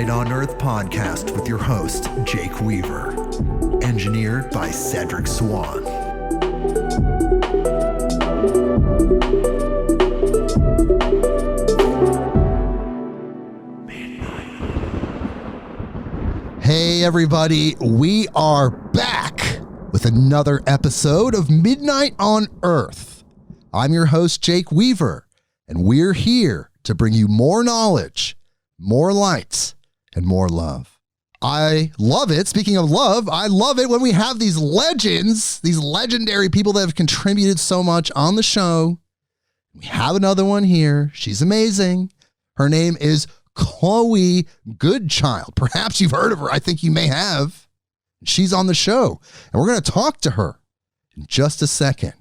Midnight on Earth podcast with your host, Jake Weaver. Engineered by Cedric Swan. Hey everybody, we are back with another episode of Midnight on Earth. I'm your host, Jake Weaver, and we're here to bring you more knowledge, more lights, and more love. I love it. Speaking of love, I love it when we have these legends, these legendary people that have contributed so much on the show. We have another one here. She's amazing. Her name is Chloe Goodchild. Perhaps you've heard of her. I think you may have. She's on the show, and we're going to talk to her in just a second.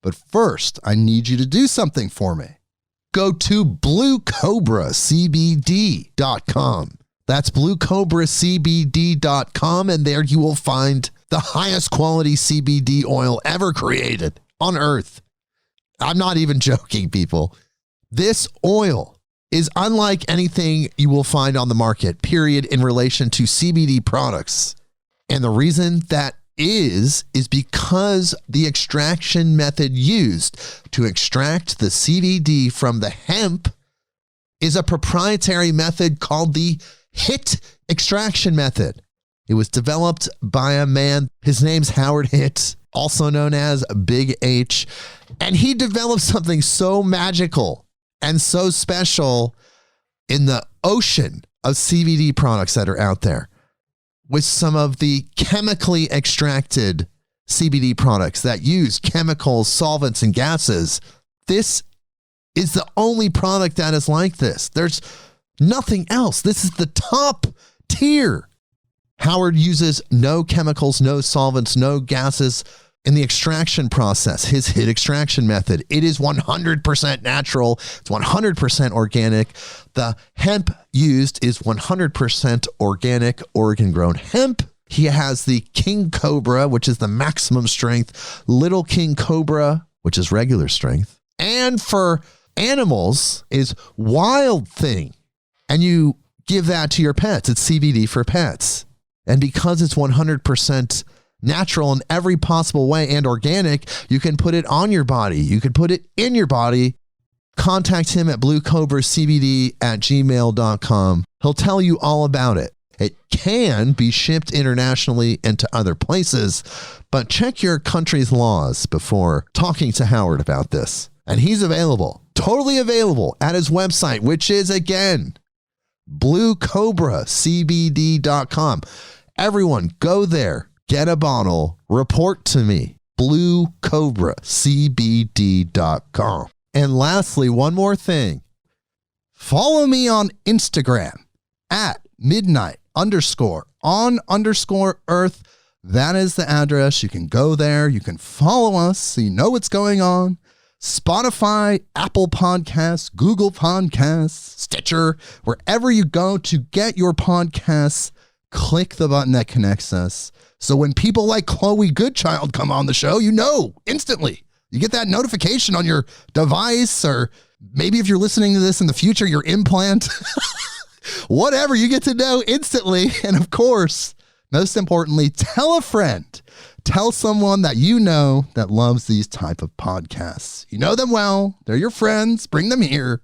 But first, I need you to do something for me. Go to bluecobracbd.com. That's bluecobracbd.com, and there you will find the highest quality CBD oil ever created on Earth. I'm not even joking, people. This oil is unlike anything you will find on the market, period, in relation to CBD products. And the reason that is because the extraction method used to extract the CBD from the hemp is a proprietary method called the HIT extraction method. It was developed by a man, his name's Howard Hitt, also known as Big H, and he developed something so magical and so special in the ocean of CBD products that are out there, with some of the chemically extracted CBD products that use chemicals, solvents, and gases. This is the only product that is like this. There's nothing else. This is the top tier. Howard uses no chemicals, no solvents, no gases in the extraction process, his HIT extraction method. It is 100% natural. It's 100% organic. The hemp used is 100% organic, Oregon-grown hemp. He has the King Cobra, which is the maximum strength, Little King Cobra, which is regular strength. And for animals is Wild Thing. And you give that to your pets. It's CBD for pets. And because it's 100% natural in every possible way and organic, you can put it on your body. You can put it in your body. Contact him at bluecobracbd@gmail.com. He'll tell you all about it. It can be shipped internationally and to other places, but check your country's laws before talking to Howard about this. And he's available, totally available at his website, which is, again, bluecobracbd.com. Everyone, go there. Get a bottle, report to me, bluecobracbd.com. And lastly, one more thing. Follow me on Instagram at midnight_on_earth. That is the address. You can go there. You can follow us so you know what's going on. Spotify, Apple Podcasts, Google Podcasts, Stitcher, wherever you go to get your podcasts, click the button that connects us. So when people like Chloe Goodchild come on the show, you know instantly. You get that notification on your device, or maybe if you're listening to this in the future, your implant, whatever, you get to know instantly. And of course, most importantly, tell a friend. Tell someone that you know that loves these type of podcasts. You know them well. They're your friends. Bring them here.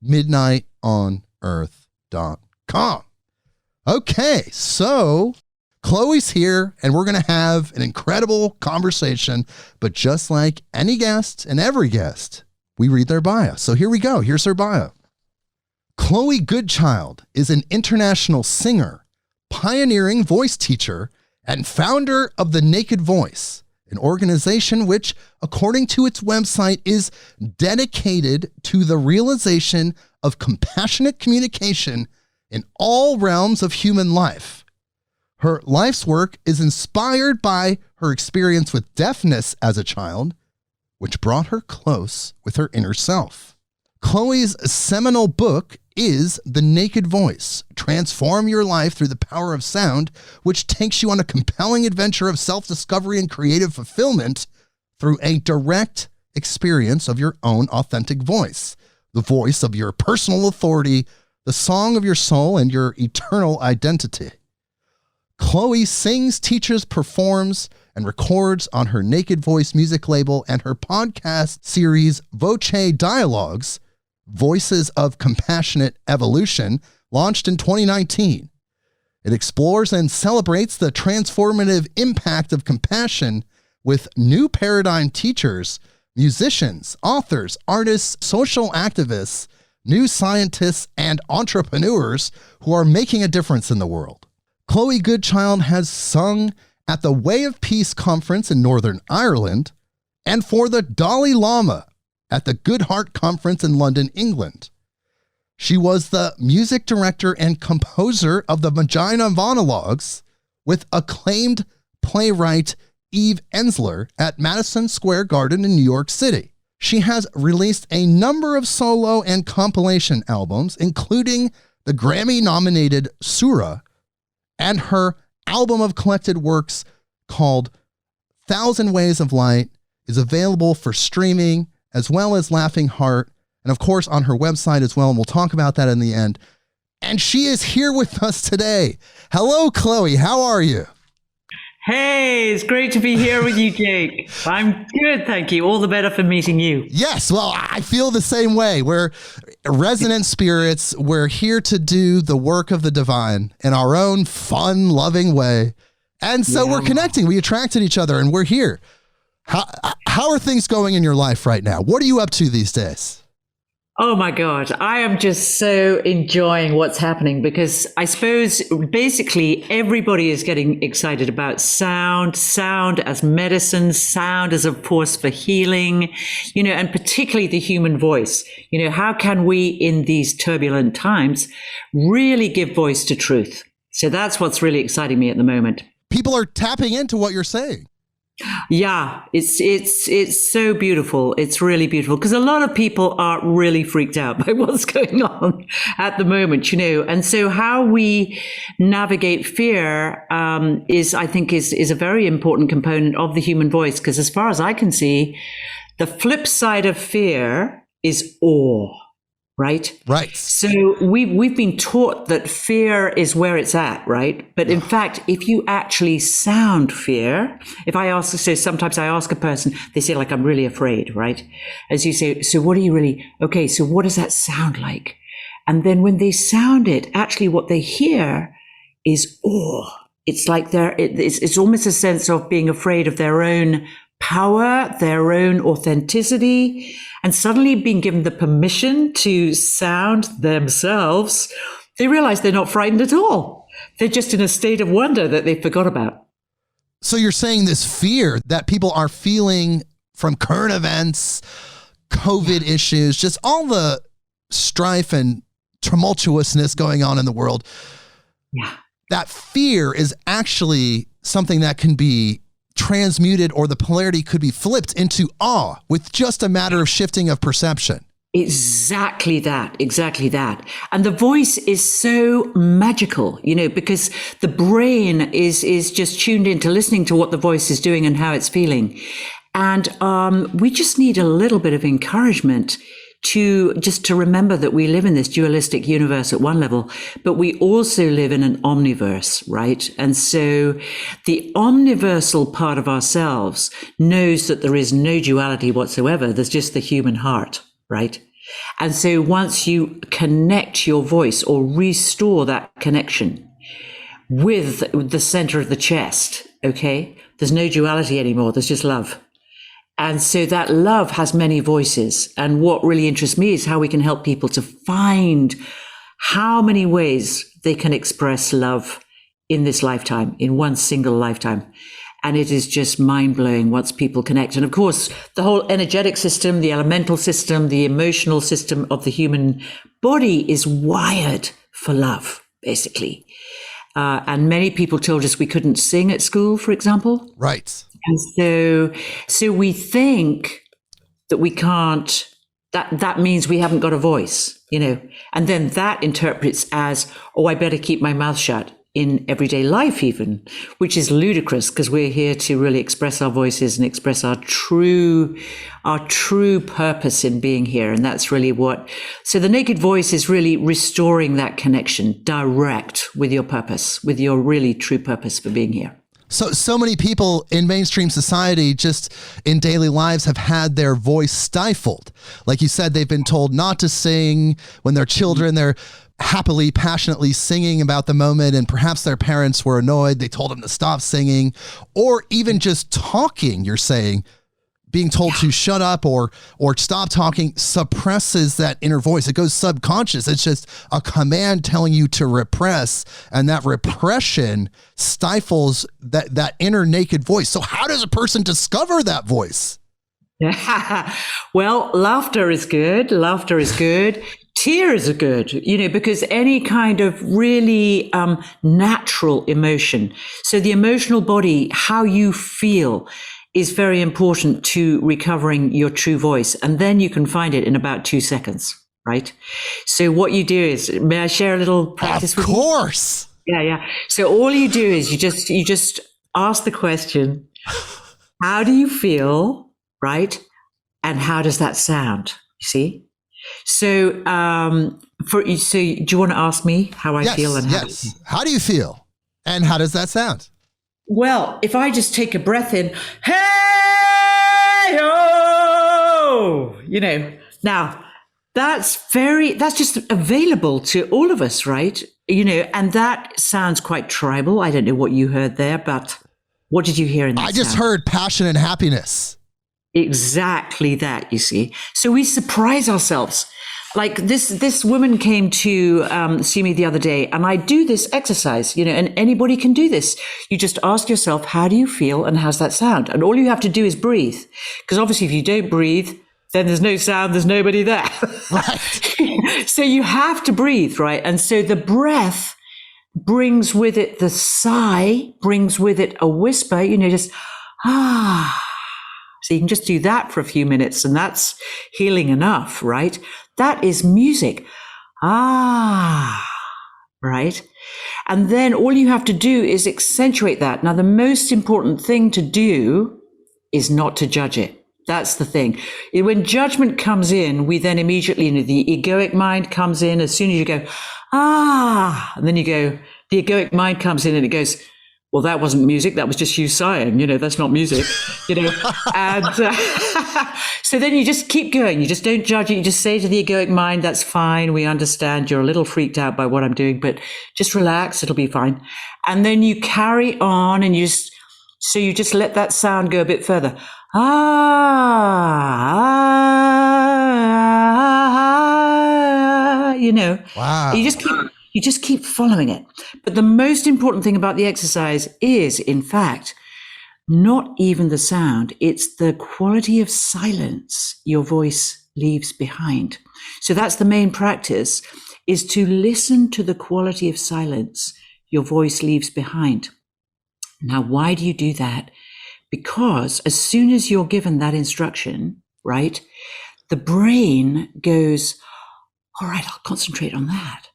midnightonearth.com. Okay, so Chloe's here, and we're going to have an incredible conversation, but just like any guest and every guest, we read their bio. So here we go. Here's her bio. Chloe Goodchild is an international singer, pioneering voice teacher, and founder of The Naked Voice, an organization which, according to its website, is dedicated to the realization of compassionate communication in all realms of human life. Her life's work is inspired by her experience with deafness as a child, which brought her close with her inner self. Chloe's seminal book is The Naked Voice, Transform Your Life Through the Power of Sound, which takes you on a compelling adventure of self-discovery and creative fulfillment through a direct experience of your own authentic voice, the voice of your personal authority, the song of your soul and your eternal identity. Chloe sings, teaches, performs, and records on her Naked Voice music label and her podcast series, VOCE Dialogues, Voices of Compassionate Evolution, launched in 2019. It explores and celebrates the transformative impact of compassion with new paradigm teachers, musicians, authors, artists, social activists, new scientists, and entrepreneurs who are making a difference in the world. Chloe Goodchild has sung at the Way of Peace conference in Northern Ireland and for the Dalai Lama at the Good Heart conference in London, England. She was the music director and composer of the Vagina Monologues with acclaimed playwright Eve Ensler at Madison Square Garden in New York City. She has released a number of solo and compilation albums, including the Grammy-nominated Surah, and her album of collected works called Thousand Ways of Light is available for streaming, as well as Laughing Heart, and of course on her website as well, and we'll talk about that in the end. And she is here with us today. Hello, Chloe. How are you? Hey, it's great to be here with you, Jake. I'm good, thank you. All the better for meeting you. Yes, well, I feel the same way. We're resonant spirits. We're here to do the work of the divine in our own fun, loving way. And so we're connecting. We attracted each other, and we're here. How are things going in your life right now? What are you up to these days? Oh my God, I am just so enjoying what's happening because I suppose basically everybody is getting excited about sound as medicine, sound as a force for healing, and particularly the human voice. How can we in these turbulent times really give voice to truth? So that's what's really exciting me at the moment. People are tapping into what you're saying. Yeah, it's so beautiful. It's really beautiful because a lot of people are really freaked out by what's going on at the moment, And so how we navigate fear is a very important component of the human voice. Because as far as I can see, the flip side of fear is awe. Right? Right. So we've been taught that fear is where it's at, right? But in fact, if you actually sound fear, sometimes I ask a person, they say like, I'm really afraid, right? As you say, so what are you really, okay, so what does that sound like? And then when they sound it, actually what they hear is awe. It's like it's almost a sense of being afraid of their own power, their own authenticity, and suddenly being given the permission to sound themselves, they realize they're not frightened at all. They're just in a state of wonder that they forgot about. So you're saying this fear that people are feeling from current events, COVID issues, just all the strife and tumultuousness going on in the world. Yeah. That fear is actually something that can be transmuted, or the polarity could be flipped into awe with just a matter of shifting of perception. Exactly that. And the voice is so magical, because the brain is just tuned into listening to what the voice is doing and how it's feeling. And we just need a little bit of encouragement to remember that we live in this dualistic universe at one level, but we also live in an omniverse, right? And so the omniversal part of ourselves knows that there is no duality whatsoever. There's just the human heart, right? And so once you connect your voice or restore that connection with the center of the chest, okay, there's no duality anymore. There's just love. And so that love has many voices. And what really interests me is how we can help people to find how many ways they can express love in this lifetime, in one single lifetime. And it is just mind-blowing once people connect. And of course, the whole energetic system, the elemental system, the emotional system of the human body is wired for love, basically. And many people told us we couldn't sing at school, for example. Right. And so we think that we can't, that means we haven't got a voice, and then that interprets as, oh, I better keep my mouth shut. in everyday life even, which is ludicrous because we're here to really express our voices and express our true purpose in being here. And that's really so the naked voice is really restoring that connection direct with your purpose, with your really true purpose for being here. So many people in mainstream society, just in daily lives, have had their voice stifled. Like you said, they've been told not to sing when they're children. They're happily, passionately singing about the moment, and perhaps their parents were annoyed. They told them to stop singing, or even just talking. You're saying being told to shut up or stop talking suppresses that inner voice. It goes subconscious. It's just a command telling you to repress, and that repression stifles that inner naked voice. So how does a person discover that voice? Well, laughter is good. Laughter is good. Tears are good, because any kind of really natural emotion. So the emotional body, how you feel, is very important to recovering your true voice. And then you can find it in about 2 seconds, right? So what you do is, may I share a little practice with you? Of course. Yeah. So all you do is you just ask the question, how do you feel, right? And how does that sound? You see? So, do you want to ask me how I feel and how? Yes. How do you feel? And how does that sound? Well, if I just take a breath in, hey, oh, now that's just available to all of us, right? And that sounds quite tribal. I don't know what you heard there, but what did you hear in that? I just heard passion and happiness. Exactly that, you see. So we surprise ourselves. Like this woman came to see me the other day, and I do this exercise, and anybody can do this. You just ask yourself, how do you feel and how's that sound? And all you have to do is breathe. Because obviously if you don't breathe, then there's no sound, there's nobody there. Right. So you have to breathe, right? And so the breath brings with it the sigh, brings with it a whisper, just, So you can just do that for a few minutes, and that's healing enough, right? That is music. Right? And then all you have to do is accentuate that. Now, the most important thing to do is not to judge it. That's the thing. When judgment comes in, we then immediately, the egoic mind comes in. As soon as you go, and then you go, the egoic mind comes in and it goes, well, that wasn't music. That was just you sighing. That's not music, And so then you just keep going. You just don't judge it. You just say to the egoic mind, that's fine. We understand you're a little freaked out by what I'm doing, but just relax. It'll be fine. And then you carry on and you just let that sound go a bit further. Wow. You just keep following it. But the most important thing about the exercise is, in fact, not even the sound. It's the quality of silence your voice leaves behind. So that's the main practice, is to listen to the quality of silence your voice leaves behind. Now, why do you do that? Because as soon as you're given that instruction, right, the brain goes, all right, I'll concentrate on that.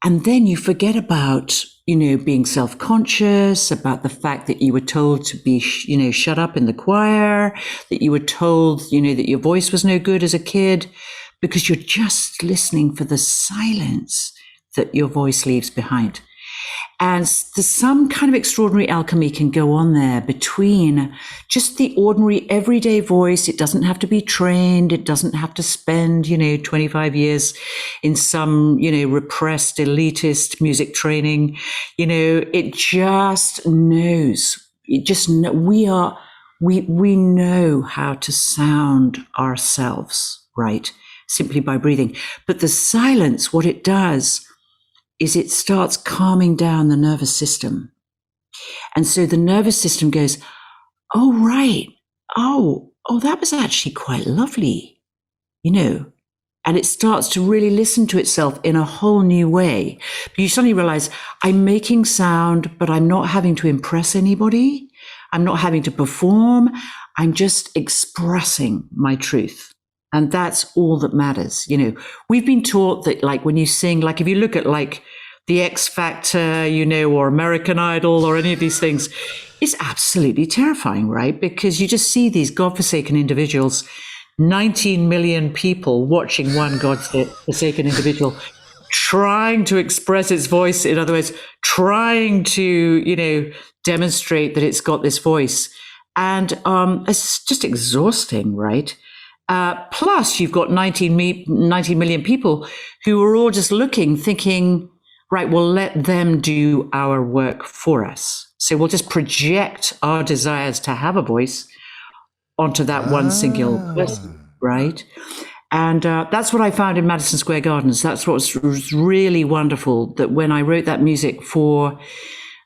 And then you forget about, being self-conscious, about the fact that you were told to be, shut up in the choir, that you were told, that your voice was no good as a kid, because you're just listening for the silence that your voice leaves behind. And some kind of extraordinary alchemy can go on there between just the ordinary everyday voice. It doesn't have to be trained. It doesn't have to spend, 25 years in some, repressed elitist music training. It just knows. We know how to sound ourselves, right? Simply by breathing. But the silence, what it does is it starts calming down the nervous system. And so the nervous system goes, oh, right. Oh, that was actually quite lovely, and it starts to really listen to itself in a whole new way. But you suddenly realize, I'm making sound, but I'm not having to impress anybody. I'm not having to perform. I'm just expressing my truth. And that's all that matters. We've been taught that, like, when you sing, like, if you look at, like, The X Factor, or American Idol or any of these things, is absolutely terrifying, right? Because you just see these godforsaken individuals, 19 million people watching one godforsaken individual trying to express its voice. In other words, trying to, demonstrate that it's got this voice. And it's just exhausting, right? Plus, you've got 19 million people who are all just thinking, right, well, let them do our work for us. So we'll just project our desires to have a voice onto that one single person, right? And that's what I found in Madison Square Gardens. That's what was really wonderful, that when I wrote that music for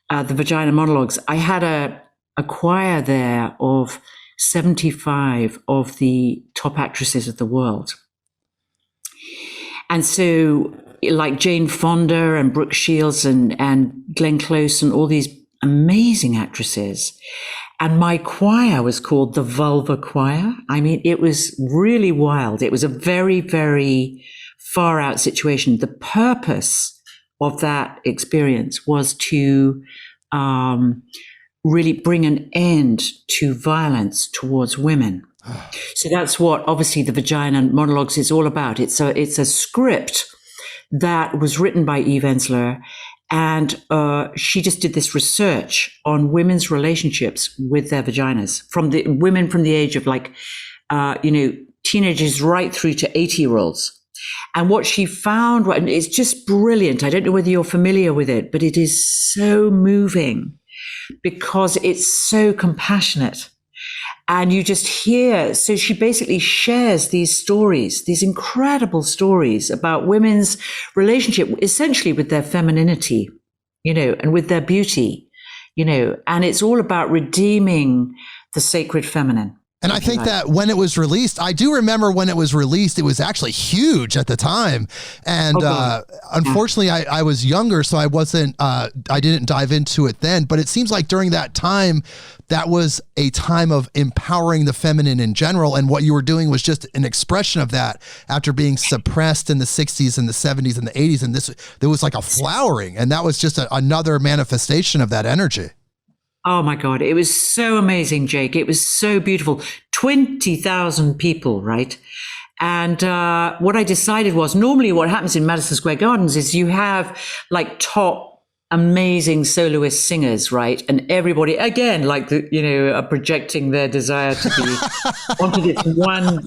the Vagina Monologues, I had a choir there of 75 of the top actresses of the world. And so, like Jane Fonda and Brooke Shields and Glenn Close and all these amazing actresses. And my choir was called the Vulva Choir. I mean, it was really wild. It was a very, very far out situation. The purpose of that experience was to really bring an end to violence towards women. So that's what obviously the Vagina Monologues is all about. It's a script that was written by Eve Ensler, and she just did this research on women's relationships with their vaginas, from the women from the age of teenagers right through to 80-year-olds. And what she found, and it's just brilliant. I don't know whether you're familiar with it, but it is so moving because it's so compassionate. And you just hear, so she basically shares these stories, these incredible stories about women's relationship, essentially with their femininity, and with their beauty, and it's all about redeeming the sacred feminine. And I think that when it was released, I do remember when it was released, it was actually huge at the time. And unfortunately, I was younger, so I didn't dive into it then. But it seems like during that time, that was a time of empowering the feminine in general. And what you were doing was just an expression of that after being suppressed in the 60s and the 70s and the 80s. And there was like a flowering. And that was just another manifestation of that energy. Oh my God, it was so amazing, Jake. It was so beautiful. 20,000 people, right? And what I decided was, normally what happens in Madison Square Gardens is you have like top amazing soloist singers, right? And everybody, again, are projecting their desire to be onto this one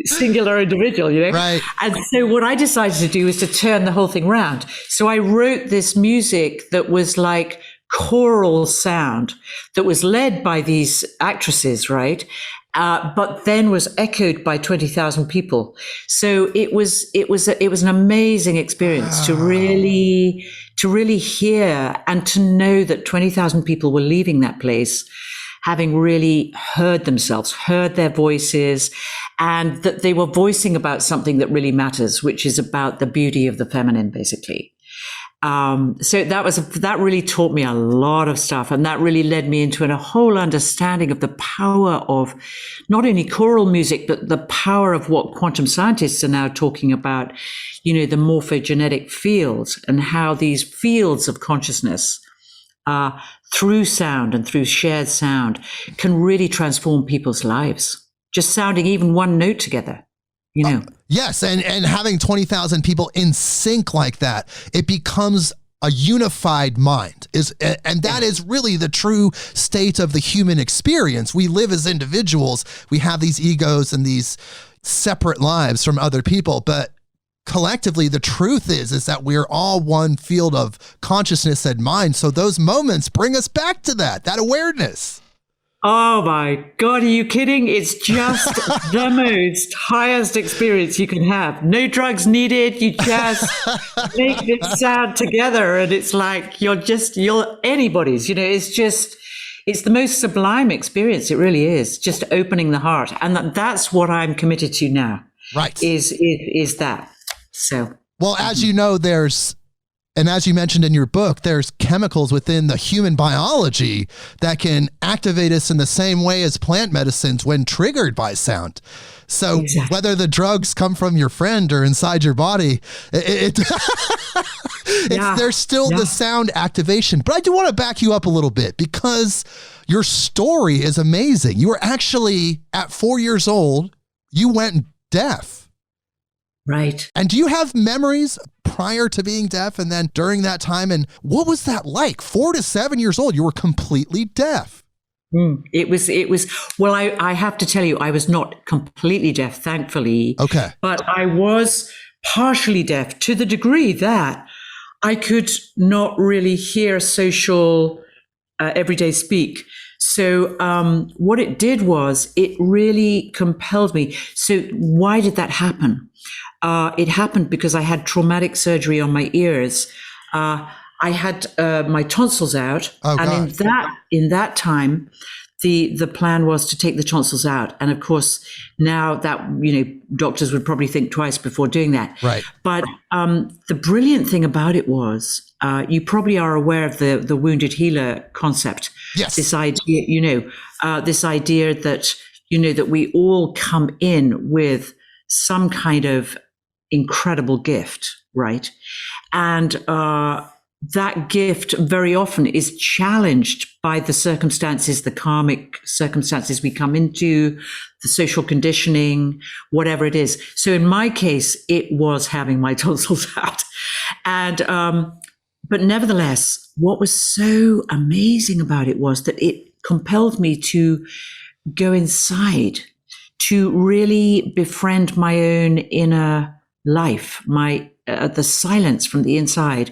singular individual, Right. And so what I decided to do was to turn the whole thing around. So I wrote this music that was like choral sound that was led by these actresses, right? But then was echoed by 20,000 people. So it was an amazing experience to really hear and to know that 20,000 people were leaving that place having really heard themselves, heard their voices, and that they were voicing about something that really matters, which is about the beauty of the feminine, basically. So that really taught me a lot of stuff, and that really led me into a whole understanding of the power of not only choral music, but the power of what quantum scientists are now talking about, the morphogenetic fields, and how these fields of consciousness, through sound and through shared sound, can really transform people's lives. Just sounding even one note together. Yes. And having 20,000 people in sync like that, it becomes a unified mind and that is really the true state of the human experience. We live as individuals. We have these egos and these separate lives from other people, but collectively, the truth is that we're all one field of consciousness and mind. So those moments bring us back to that awareness. Oh my God, are you kidding? It's just the most highest experience you can have. No drugs needed. You just make this sound together, and it's like you're anybody's, it's the most sublime experience. It really is, just opening the heart. And that's what I'm committed to now. Right. Is that. So. Well, as you know, and as you mentioned in your book, there's chemicals within the human biology that can activate us in the same way as plant medicines when triggered by sound. So exactly. Whether the drugs come from your friend or inside your body, it There's still the sound activation. But I do want to back you up a little bit because your story is amazing. You were actually, at 4 years old, you went deaf. Right. And do you have memories prior to being deaf and then during that time? And what was that like? 4 to 7 years old, you were completely deaf. It was, well, I have to tell you, I was not completely deaf, thankfully. Okay. But I was partially deaf to the degree that I could not really hear social everyday speak. So what it did was it really compelled me. So why did that happen? It happened because I had traumatic surgery on my ears. I had my tonsils out, and in that time, the plan was to take the tonsils out. And of course, now that doctors would probably think twice before doing that. Right. But the brilliant thing about it was, you probably are aware of the wounded healer concept. Yes. This idea, this idea that that we all come in with some kind of incredible gift, right? And that gift very often is challenged by the circumstances, the karmic circumstances we come into, the social conditioning, whatever it is. So in my case, it was having my tonsils out. And, but nevertheless, what was so amazing about it was that it compelled me to go inside, to really befriend my own inner life, the silence from the inside.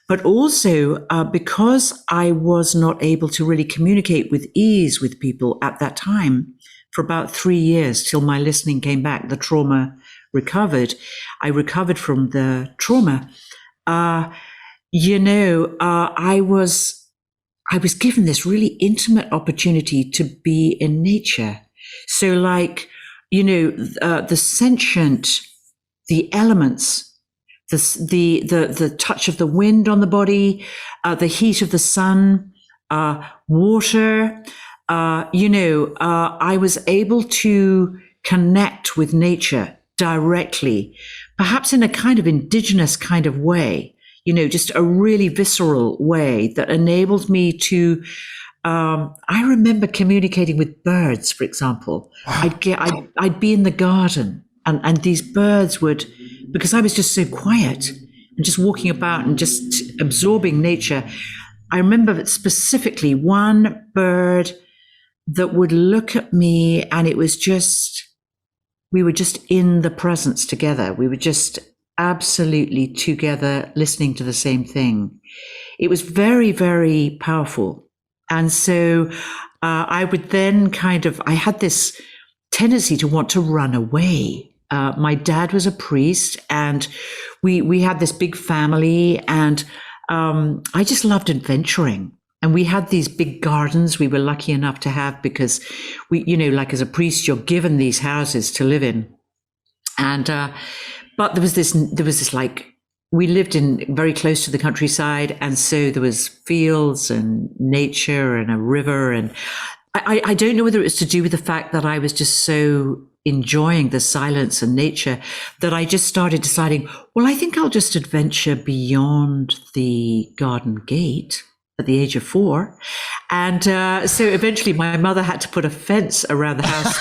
But also because I was not able to really communicate with ease with people at that time for about 3 years till my listening came back, the trauma recovered. I recovered from the trauma. I was given this really intimate opportunity to be in nature. So like, the sentient, the elements, the touch of the wind on the body, the heat of the sun, water, I was able to connect with nature directly, perhaps in a kind of indigenous kind of way, just a really visceral way that enabled me to, I remember communicating with birds, for example. I'd be in the garden and these birds would, because I was just so quiet and just walking about and just absorbing nature. I remember specifically one bird that would look at me and it was just, we were just in the presence together. We were just absolutely together listening to the same thing. It was very, very powerful. And so I would then I had this tendency to want to run away. My dad was a priest and we had this big family and I just loved adventuring. And we had these big gardens we were lucky enough to have because we, like as a priest, you're given these houses to live in. And, but there was this like, we lived in very close to the countryside. And so there was fields and nature and a river. And I don't know whether it was to do with the fact that I was just so enjoying the silence and nature that I just started deciding, well, I think I'll just adventure beyond the garden gate at the age of 4. And so eventually my mother had to put a fence around the house.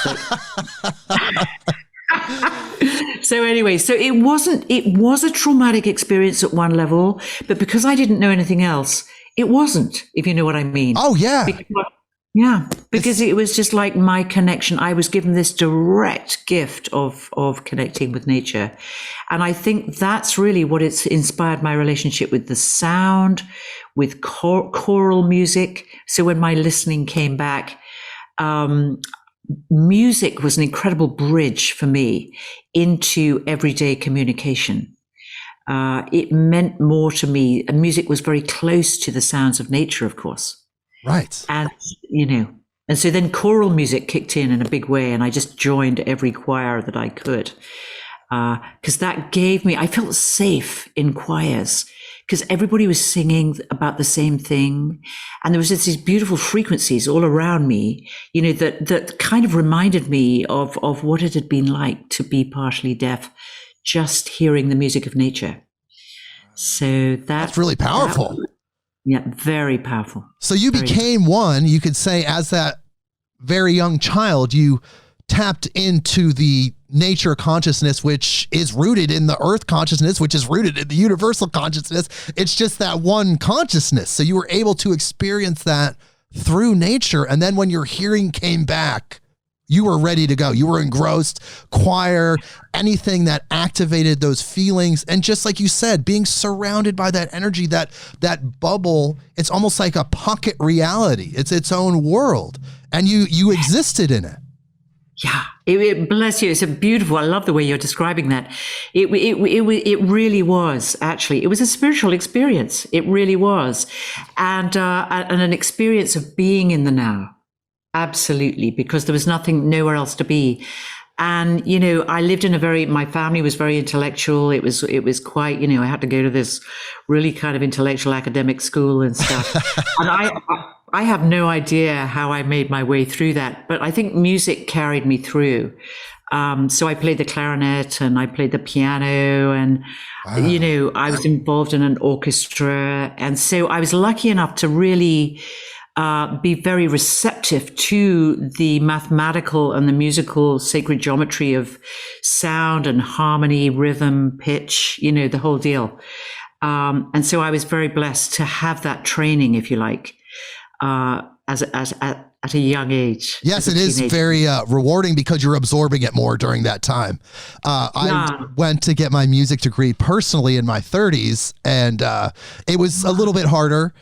So anyway, so it was a traumatic experience at one level, but because I didn't know anything else, it wasn't, if you know what I mean. Oh, yeah. Because it was just like my connection. I was given this direct gift of connecting with nature. And I think that's really what it's inspired my relationship with the sound, with choral music. So when my listening came back, music was an incredible bridge for me into everyday communication. It meant more to me. And music was very close to the sounds of nature, of course. Right. And, and so then choral music kicked in a big way. And I just joined every choir that I could. Because that gave me, I felt safe in choirs because everybody was singing about the same thing. And there was just these beautiful frequencies all around me, that kind of reminded me of what it had been like to be partially deaf, just hearing the music of nature. So that's really powerful. Yeah, very powerful. So you became one, you could say, as that very young child, you tapped into the nature consciousness, which is rooted in the earth consciousness, which is rooted in the universal consciousness. It's just that one consciousness. So you were able to experience that through nature. And then when your hearing came back, you were ready to go. You were engrossed, choir, anything that activated those feelings. And just like you said, being surrounded by that energy, that bubble, it's almost like a pocket reality. It's its own world. And you existed in it. Yeah, bless you. It's a beautiful. I love the way you're describing that. It really was, actually. It was a spiritual experience. It really was. And an experience of being in the now. Absolutely, because there was nowhere else to be. And, I lived in my family was very intellectual. It was quite, I had to go to this really kind of intellectual academic school and stuff. And I have no idea how I made my way through that, but I think music carried me through. So I played the clarinet and I played the piano and, wow. I was involved in an orchestra. And so I was lucky enough to really be very receptive to the mathematical and the musical sacred geometry of sound and harmony, rhythm, pitch, the whole deal. And so I was very blessed to have that training, if you like, at a young age. Yes, it is very rewarding because you're absorbing it more during that time. I went to get my music degree personally in my 30s, and it was a little bit harder,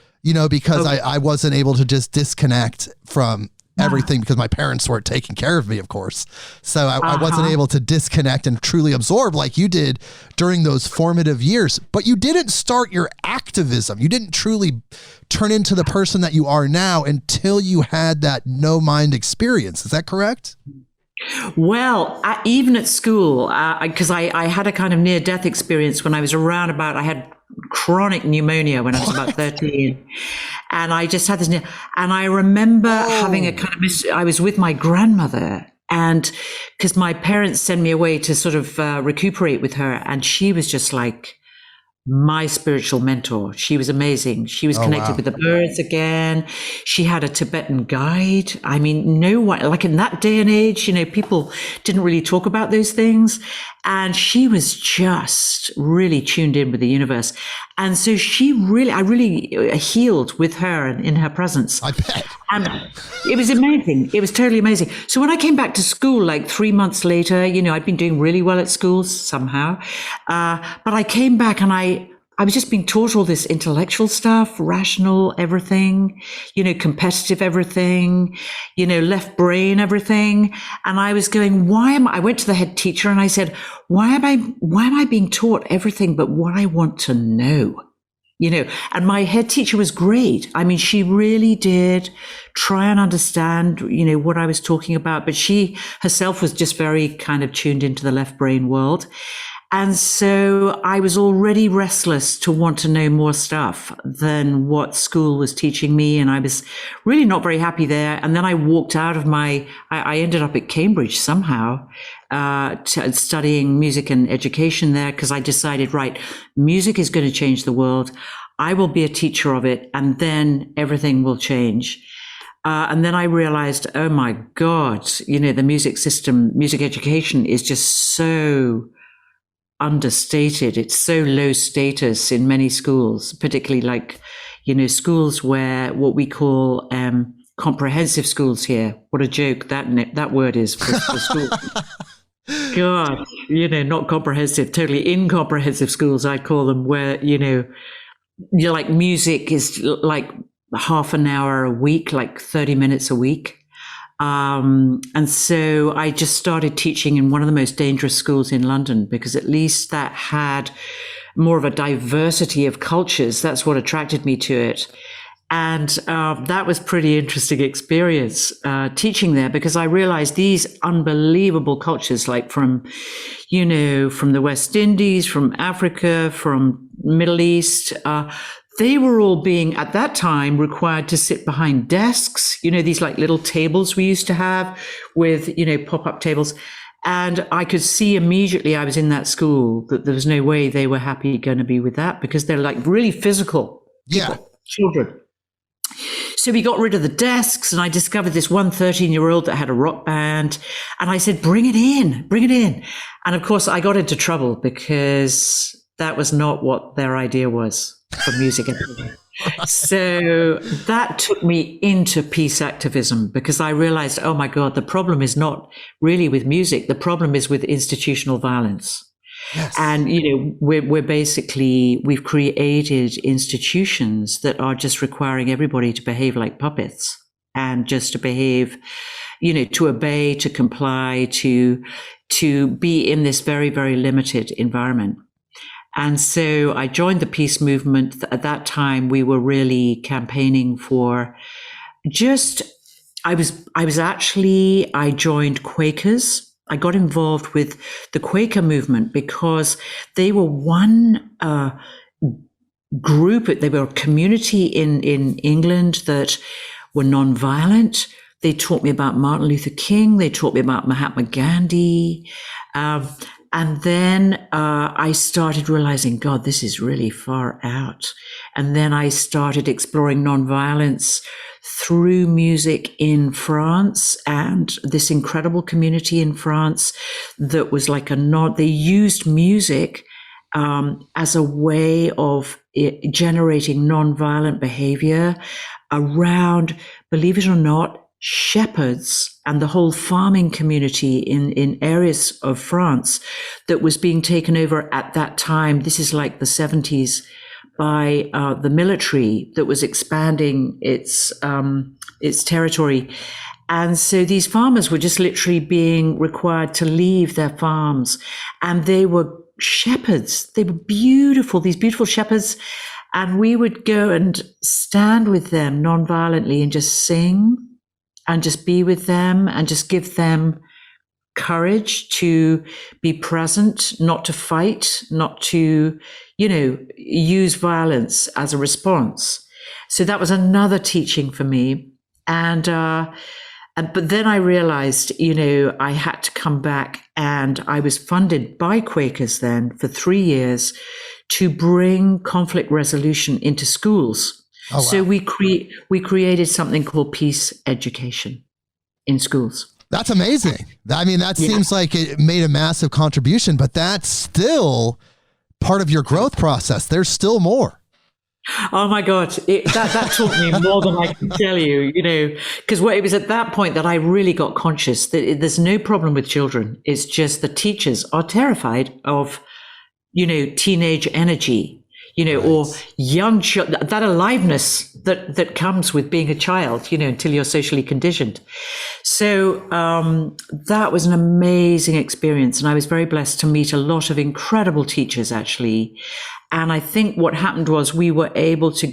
because I wasn't able to just disconnect from everything because my parents weren't taking care of me, of course. So I wasn't able to disconnect and truly absorb like you did during those formative years. But you didn't start your activism. You didn't truly turn into the person that you are now until you had that no mind experience. Is that correct? Well, even at school, because I had a kind of near-death experience when I was I had chronic pneumonia when I was about 13. And I just had this, and I remember having a kind of, I was with my grandmother, and because my parents sent me away to sort of recuperate with her, and she was just like my spiritual mentor. She was amazing. She was connected with the birds again. She had a Tibetan guide. I mean, no one, like in that day and age, people didn't really talk about those things. And she was just really tuned in with the universe. And so I really healed with her and in her presence. I bet. And it was amazing. It was totally amazing. So when I came back to school, like 3 months later, I'd been doing really well at school somehow. But I came back and I was just being taught all this intellectual stuff, rational everything, competitive everything, left brain everything. And I was going, I went to the head teacher and I said, why am I being taught everything but what I want to know? And my head teacher was great. I mean, she really did try and understand, what I was talking about, but she herself was just very kind of tuned into the left brain world. And so I was already restless to want to know more stuff than what school was teaching me. And I was really not very happy there. And then I walked out of I ended up at Cambridge somehow, studying music and education there, because I decided, right, music is going to change the world. I will be a teacher of it, and then everything will change. And then I realized, oh my God, the music system, music education is just so understated. It's so low status in many schools, particularly like, schools where what we call comprehensive schools here. What a joke that word is for school. God, not comprehensive, totally incomprehensive schools, I'd call them, where, you're like music is like half an hour a week, like 30 minutes a week. And so I just started teaching in one of the most dangerous schools in London, because at least that had more of a diversity of cultures. That's what attracted me to it. And that was pretty interesting experience teaching there, because I realized these unbelievable cultures, like from the West Indies, from Africa, from Middle East, they were all being, at that time, required to sit behind desks, these like little tables we used to have with, pop-up tables. And I could see immediately I was in that school that there was no way they were happy going to be with that, because they're like really physical people, children. So we got rid of the desks, and I discovered this 13-year-old that had a rock band. And I said, bring it in, bring it in. And of course, I got into trouble because that was not what their idea was for music. So that took me into peace activism, because I realized, oh my God, the problem is not really with music. The problem is with institutional violence. Yes. And, we've created institutions that are just requiring everybody to behave like puppets, and just to behave, to obey, to comply, to be in this very, very limited environment. And so I joined the peace movement. At that time, we were really campaigning for I joined Quakers. I got involved with the Quaker movement because they were one group. They were a community in England that were nonviolent. They taught me about Martin Luther King. They taught me about Mahatma Gandhi. And then I started realizing, God, this is really far out. And then I started exploring nonviolence through music in France, and this incredible community in France that was like they used music as a way of generating nonviolent behavior around, believe it or not, shepherds and the whole farming community in areas of France that was being taken over at that time. This is like the 70s, by the military that was expanding its territory. And so these farmers were just literally being required to leave their farms. And they were shepherds. They were beautiful, these beautiful shepherds. And we would go and stand with them nonviolently and just sing and just be with them and just give them courage to be present, not to fight, not to, use violence as a response. So that was another teaching for me. But then I realized, I had to come back, and I was funded by Quakers then for 3 years to bring conflict resolution into schools. Oh, wow. So we created something called peace education in schools. That's amazing. I mean, that seems like it made a massive contribution, but that's still part of your growth process. There's still more. Oh my God. That taught me more than I can tell you, because it was at that point that I really got conscious that there's no problem with children. It's just the teachers are terrified of, teenage energy, right. Or young children, that aliveness that comes with being a child, until you're socially conditioned. So that was an amazing experience. And I was very blessed to meet a lot of incredible teachers, actually. And I think what happened was we were able to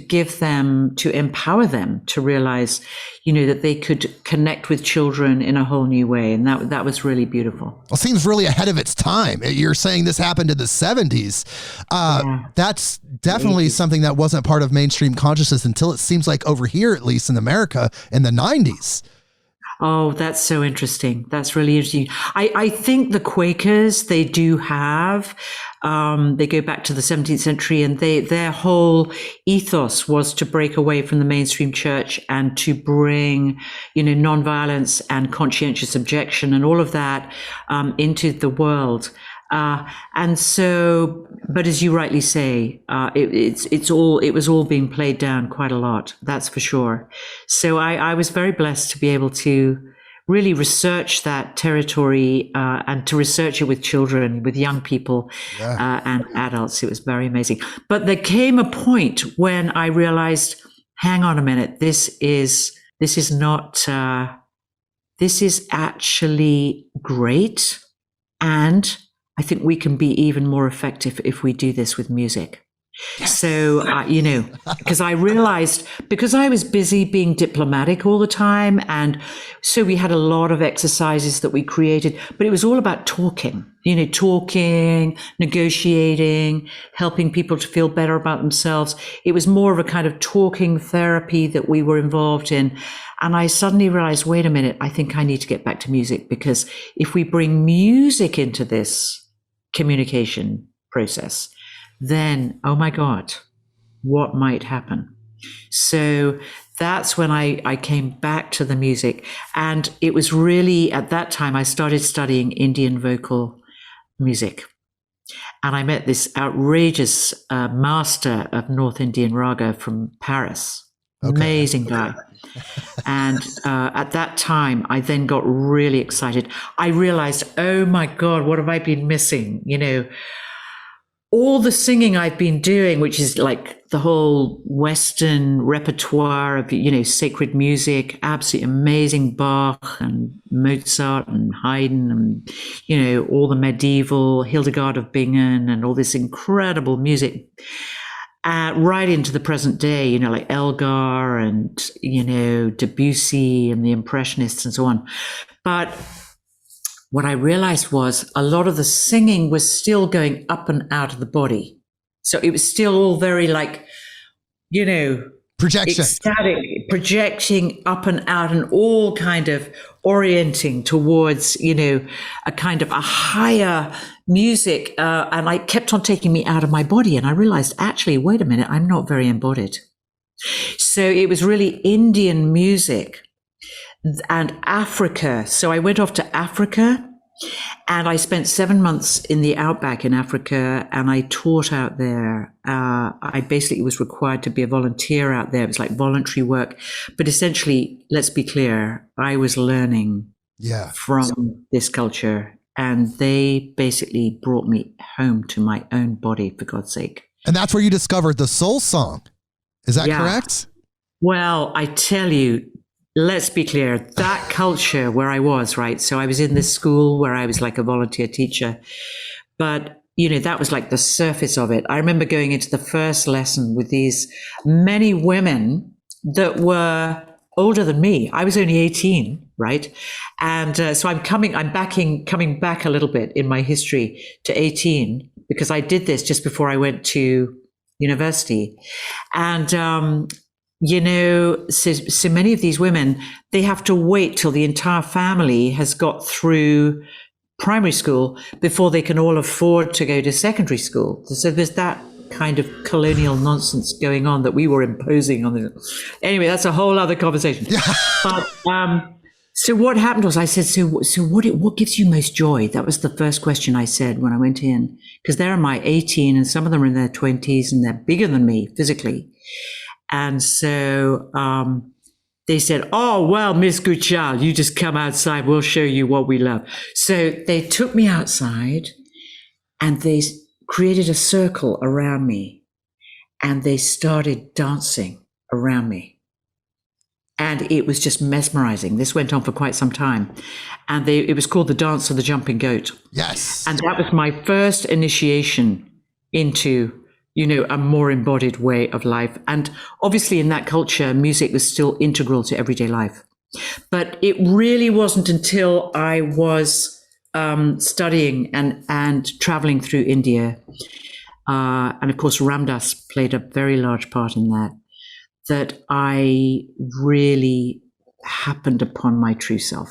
empower them to realize, that they could connect with children in a whole new way. And that was really beautiful. Well, it seems really ahead of its time. You're saying this happened in the 70s. That's definitely something that wasn't part of mainstream consciousness until it seems like over here, at least in America, in the 90s. Oh, that's so interesting. That's really interesting. I think the Quakers, they do have, they go back to the 17th century, and their whole ethos was to break away from the mainstream church and to bring, nonviolence and conscientious objection and all of that into the world. And so, but as you rightly say, it was all being played down quite a lot. That's for sure. So I was very blessed to be able to really research that territory, and to research it with children, with young people, and adults. It was very amazing. But there came a point when I realized, hang on a minute, this is actually great. And I think we can be even more effective if we do this with music. Yes. So, because I realized, because I was busy being diplomatic all the time. And so we had a lot of exercises that we created, but it was all about talking, talking, negotiating, helping people to feel better about themselves. It was more of a kind of talking therapy that we were involved in. And I suddenly realized, wait a minute, I think I need to get back to music, because if we bring music into this communication process, then, oh my God, what might happen? So that's when I came back to the music. And it was really at that time I started studying Indian vocal music. And I met this outrageous master of North Indian raga from Paris. Okay. Amazing guy. And at that time, I then got really excited. I realized, oh my God, what have I been missing? All the singing I've been doing, which is like the whole Western repertoire of, sacred music, absolutely amazing Bach and Mozart and Haydn and, all the medieval Hildegard of Bingen and all this incredible music, right into the present day, like Elgar and, Debussy and the Impressionists and so on. But what I realized was a lot of the singing was still going up and out of the body. So it was still all very projection, ecstatic, projecting up and out and all kind of orienting towards, a kind of a higher music. And I kept on taking me out of my body. And I realized, actually, wait a minute, I'm not very embodied. So it was really Indian music and Africa. So I went off to Africa and I spent 7 months in the outback in Africa and I taught out there. I basically was required to be a volunteer out there. It was like voluntary work. But essentially, let's be clear, I was learning from this culture, and they basically brought me home to my own body, for God's sake. And that's where you discovered the soul song. Is that correct? Well, I tell you, let's be clear, that culture where I was, right? So I was in this school where I was like a volunteer teacher, but that was like the surface of it. I remember going into the first lesson with these many women that were older than me. I was only 18, right? And so I'm coming back a little bit in my history to 18, because I did this just before I went to university. And, so many of these women, they have to wait till the entire family has got through primary school before they can all afford to go to secondary school. So there's that kind of colonial nonsense going on that we were imposing on them. Anyway, that's a whole other conversation. But so what happened was I said, so what gives you most joy? That was the first question I said when I went in, because they're my 18 and some of them are in their 20s and they're bigger than me physically. And so they said, oh, well, Miss Goodchild, you just come outside. We'll show you what we love. So they took me outside and they created a circle around me and they started dancing around me. And it was just mesmerizing. This went on for quite some time. And it was called the Dance of the Jumping Goat. Yes. And that was my first initiation into a more embodied way of life. And obviously in that culture, music was still integral to everyday life. But it really wasn't until I was studying and traveling through India, and of course Ram Dass played a very large part in that I really happened upon my true self.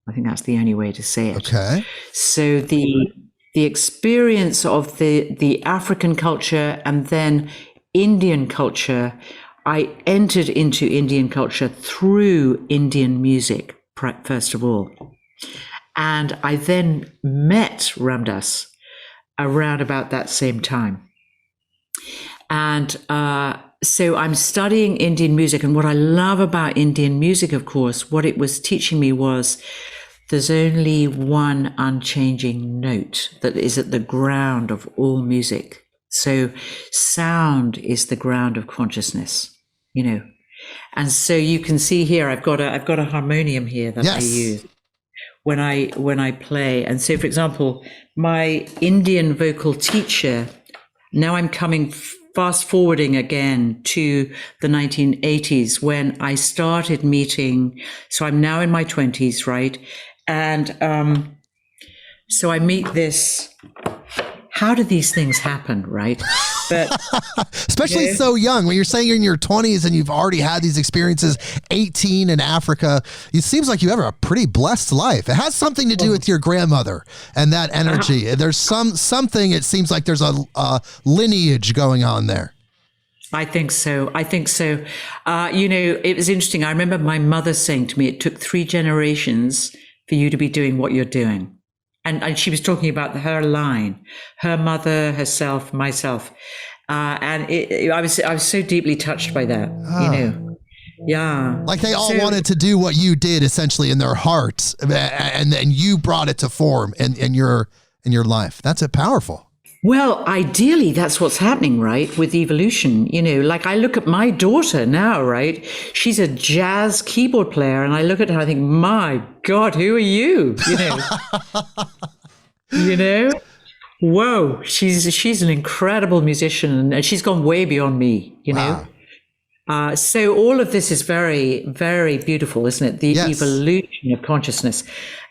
I think that's the only way to say it. Okay. So the experience of the African culture and then Indian culture, I entered into Indian culture through Indian music, first of all. And I then met Ram Dass around about that same time. And so I'm studying Indian music. And what I love about Indian music, of course, what it was teaching me was there's only one unchanging note that is at the ground of all music. So sound is the ground of consciousness, And so you can see here, I've got a harmonium here that I use when I play. And so, for example, my Indian vocal teacher now I'm coming fast forwarding again to the 1980s when I started meeting. So I'm now in my 20s, right? And so I meet this. How do these things happen, right? But especially so young, when you're saying you're in your 20s and you've already had these experiences, 18 in Africa, it seems like you have a pretty blessed life. It has something to do with your grandmother and that energy. There's something, it seems like there's a lineage going on there. I think so. It was interesting. I remember my mother saying to me, it took 3 generations for you to be doing what you're doing. And she was talking about her line, her mother, herself, myself. I was so deeply touched by that, Yeah. Like they all wanted to do what you did essentially in their hearts. And then you brought it to form in your life. That's powerful. Well, ideally, that's what's happening, right, with evolution. Like I look at my daughter now, right? She's a jazz keyboard player, and I look at her, I think, my God, who are you? Whoa, she's an incredible musician, and she's gone way beyond me, Wow. So all of this is very, very beautiful, isn't it? The evolution of consciousness.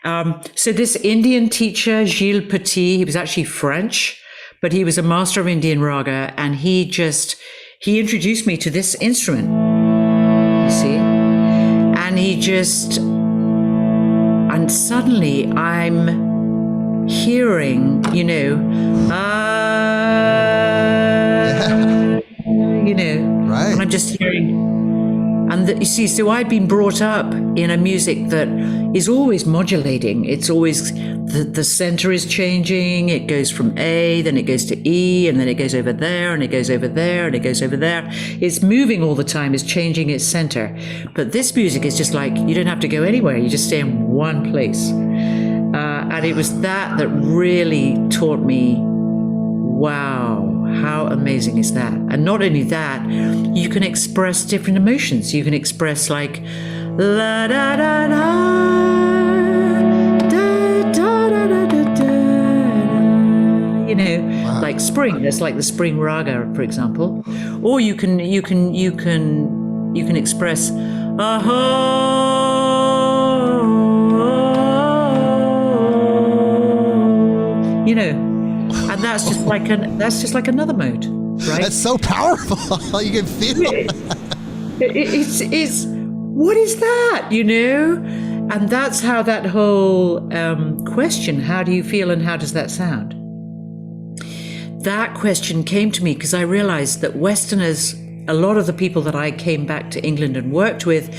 So this Indian teacher, Gilles Petit, he was actually French, but he was a master of Indian raga, and he introduced me to this instrument, you see, and suddenly I'm hearing, Right. And I'm just hearing. And you see, so I've been brought up in a music that is always modulating. It's always, the center is changing. It goes from A, then it goes to E, and then it goes over there, and it goes over there, and it goes over there. It's moving all the time, it's changing its center. But this music is just like, you don't have to go anywhere. You just stay in one place. And it was that really taught me, wow, how amazing is that? And not only that, you can express different emotions. You can express like la da da da da da da da da da. Wow. Like spring. There's like the spring raga, for example. Or you can express and that's just like another mode, right? That's so powerful. You can feel it. It's what is that, And that's how that whole question, how do you feel and how does that sound? That question came to me because I realized that Westerners, a lot of the people that I came back to England and worked with,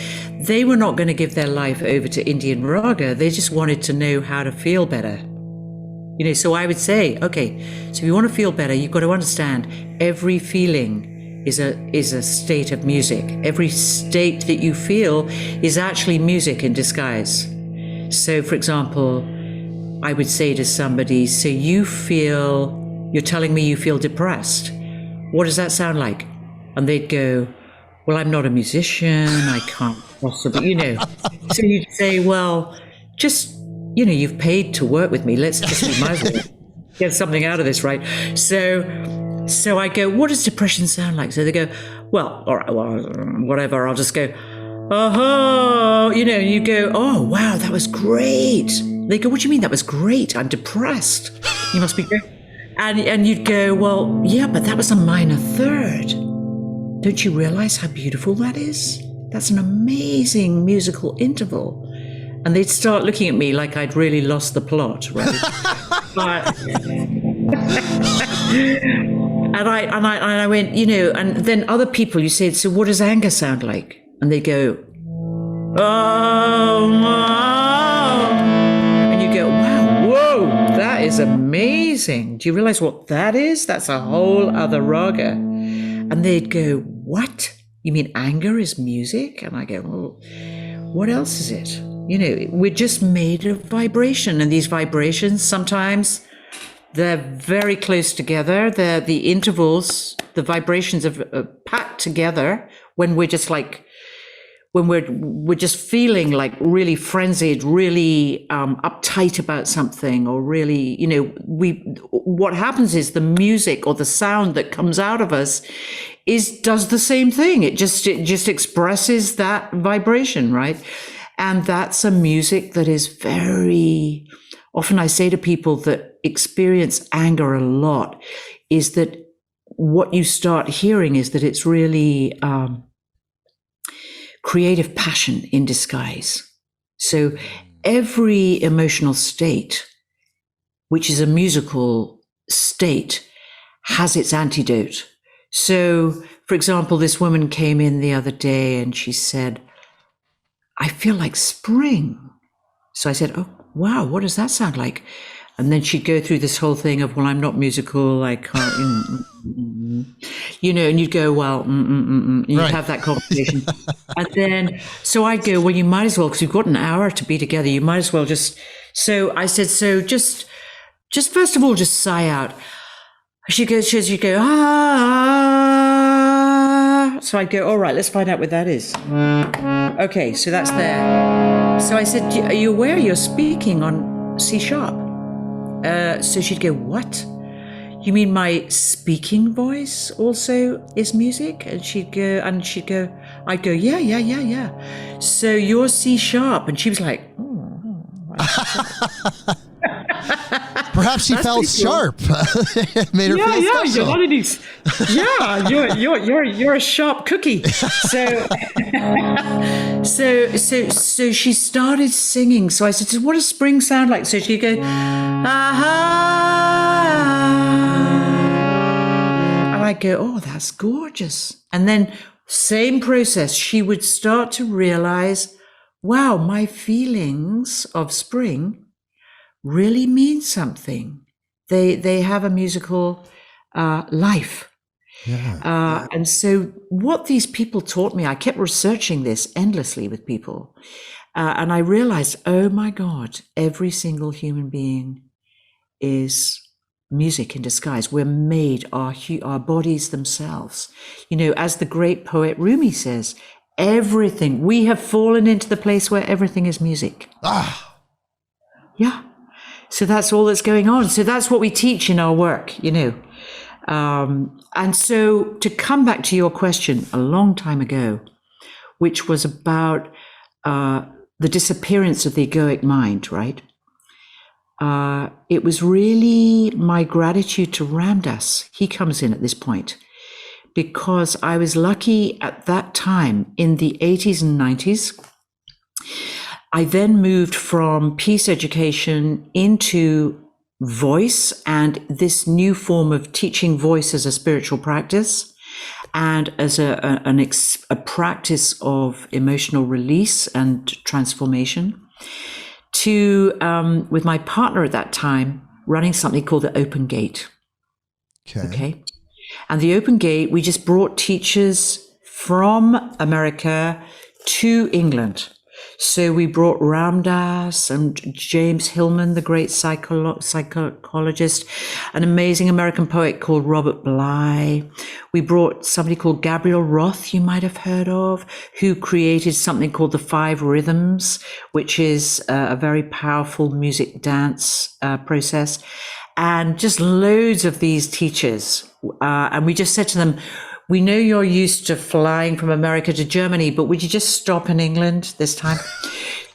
they were not going to give their life over to Indian raga. They just wanted to know how to feel better. So I would say, okay, so if you want to feel better, you've got to understand every feeling is a state of music. Every state that you feel is actually music in disguise. So, for example, I would say to somebody, so you're telling me you feel depressed. What does that sound like? And they'd go, well, I'm not a musician. I can't possibly, So you'd say, well, just, you've paid to work with me. We might as well get something out of this, right? So I go, what does depression sound like? So they go, well, all right, well, whatever. I'll just go, and you go, oh, wow, that was great. They go, what do you mean that was great? I'm depressed. You must be great. And you'd go, well, yeah, but that was a minor third. Don't you realize how beautiful that is? That's an amazing musical interval. And they'd start looking at me like I'd really lost the plot, right? And I went, and then other people, you said, so what does anger sound like? And they go, oh, and you go, wow, whoa, that is amazing. Do you realize what that is? That's a whole other raga. And they'd go, what? You mean anger is music? And I go, well, what else is it? We're just made of vibration, and these vibrations, sometimes they're very close together. They're the intervals, the vibrations are packed together when we're just like, when we're just feeling like really frenzied, really uptight about something, or really, what happens is the music or the sound that comes out of us does the same thing. It just expresses that vibration, right? And that's a music that is very often, I say to people that experience anger a lot, is that what you start hearing is that it's really creative passion in disguise. So every emotional state, which is a musical state, has its antidote. So, for example, this woman came in the other day and she said, I feel like spring. So I said, oh, wow, what does that sound like? And then she'd go through this whole thing of, well, I'm not musical, I can't, and you'd go, well, you'd have that conversation. And then, so I'd go, well, you might as well, because we've got an hour to be together, you might as well so I said, so just first of all, just sigh out. She'd go, ah. So I'd go, all right, let's find out what that is. Okay, so that's there. So I said, are you aware you're speaking on C sharp? So she'd go, what? You mean my speaking voice also is music? And she'd go, I'd go, yeah. So you're C sharp. And she was like, Perhaps she felt sharp. It made her feel special. You're a sharp cookie. So she started singing. So I said, what does spring sound like? So she'd go, aha. And I'd go, oh, that's gorgeous. And then same process, she would start to realize, wow, my feelings of spring really mean something. They have a musical life. Yeah. And so what these people taught me, I kept researching this endlessly with people. And I realized, oh my God, every single human being is music in disguise. We're made, our bodies themselves. As the great poet Rumi says, everything, we have fallen into the place where everything is music. Yeah. So that's all that's going on. So that's what we teach in our work, And so to come back to your question a long time ago, which was about the disappearance of the egoic mind, right? It was really my gratitude to Ram Dass. He comes in at this point because I was lucky at that time in the 80s and 90s. I then moved from peace education into voice and this new form of teaching voice as a spiritual practice and as a practice of emotional release and transformation to, with my partner at that time, running something called the Open Gate. Okay. And the Open Gate, we just brought teachers from America to England. So we brought Ram Dass and James Hillman, the great psychologist, an amazing American poet called Robert Bly. We brought somebody called Gabriel Roth, you might have heard of, who created something called the 5 Rhythms, which is a very powerful music dance process. And just loads of these teachers. And we just said to them, we know you're used to flying from America to Germany, but would you just stop in England this time?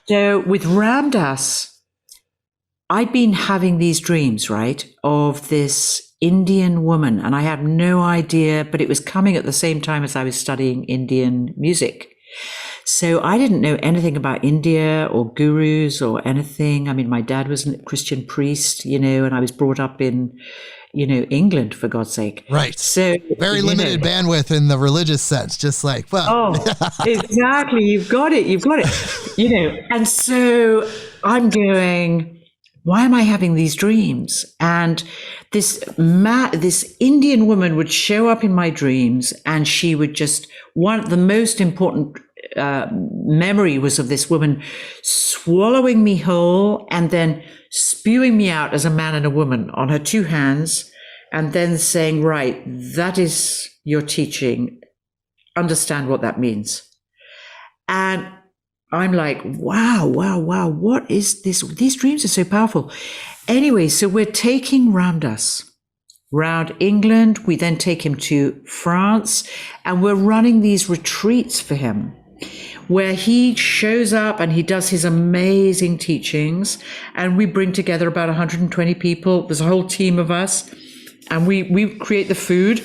So with Ram Dass, I'd been having these dreams, right, of this Indian woman, and I had no idea, but it was coming at the same time as I was studying Indian music. So I didn't know anything about India or gurus or anything. I mean, my dad was a Christian priest, and I was brought up in England, for God's sake. Right. So very limited bandwidth in the religious sense, just like, well. Oh, exactly. You've got it. And so I'm going, why am I having these dreams? And this Indian woman would show up in my dreams and she would the most important memory was of this woman swallowing me whole and then spewing me out as a man and a woman on her 2 hands and then saying, right, that is your teaching. Understand what that means. And I'm like, wow, what is this? These dreams are so powerful. Anyway, so we're taking Ramdas round England. We then take him to France, and we're running these retreats for him where he shows up and he does his amazing teachings, and we bring together about 120 people. There's a whole team of us, and we create the food,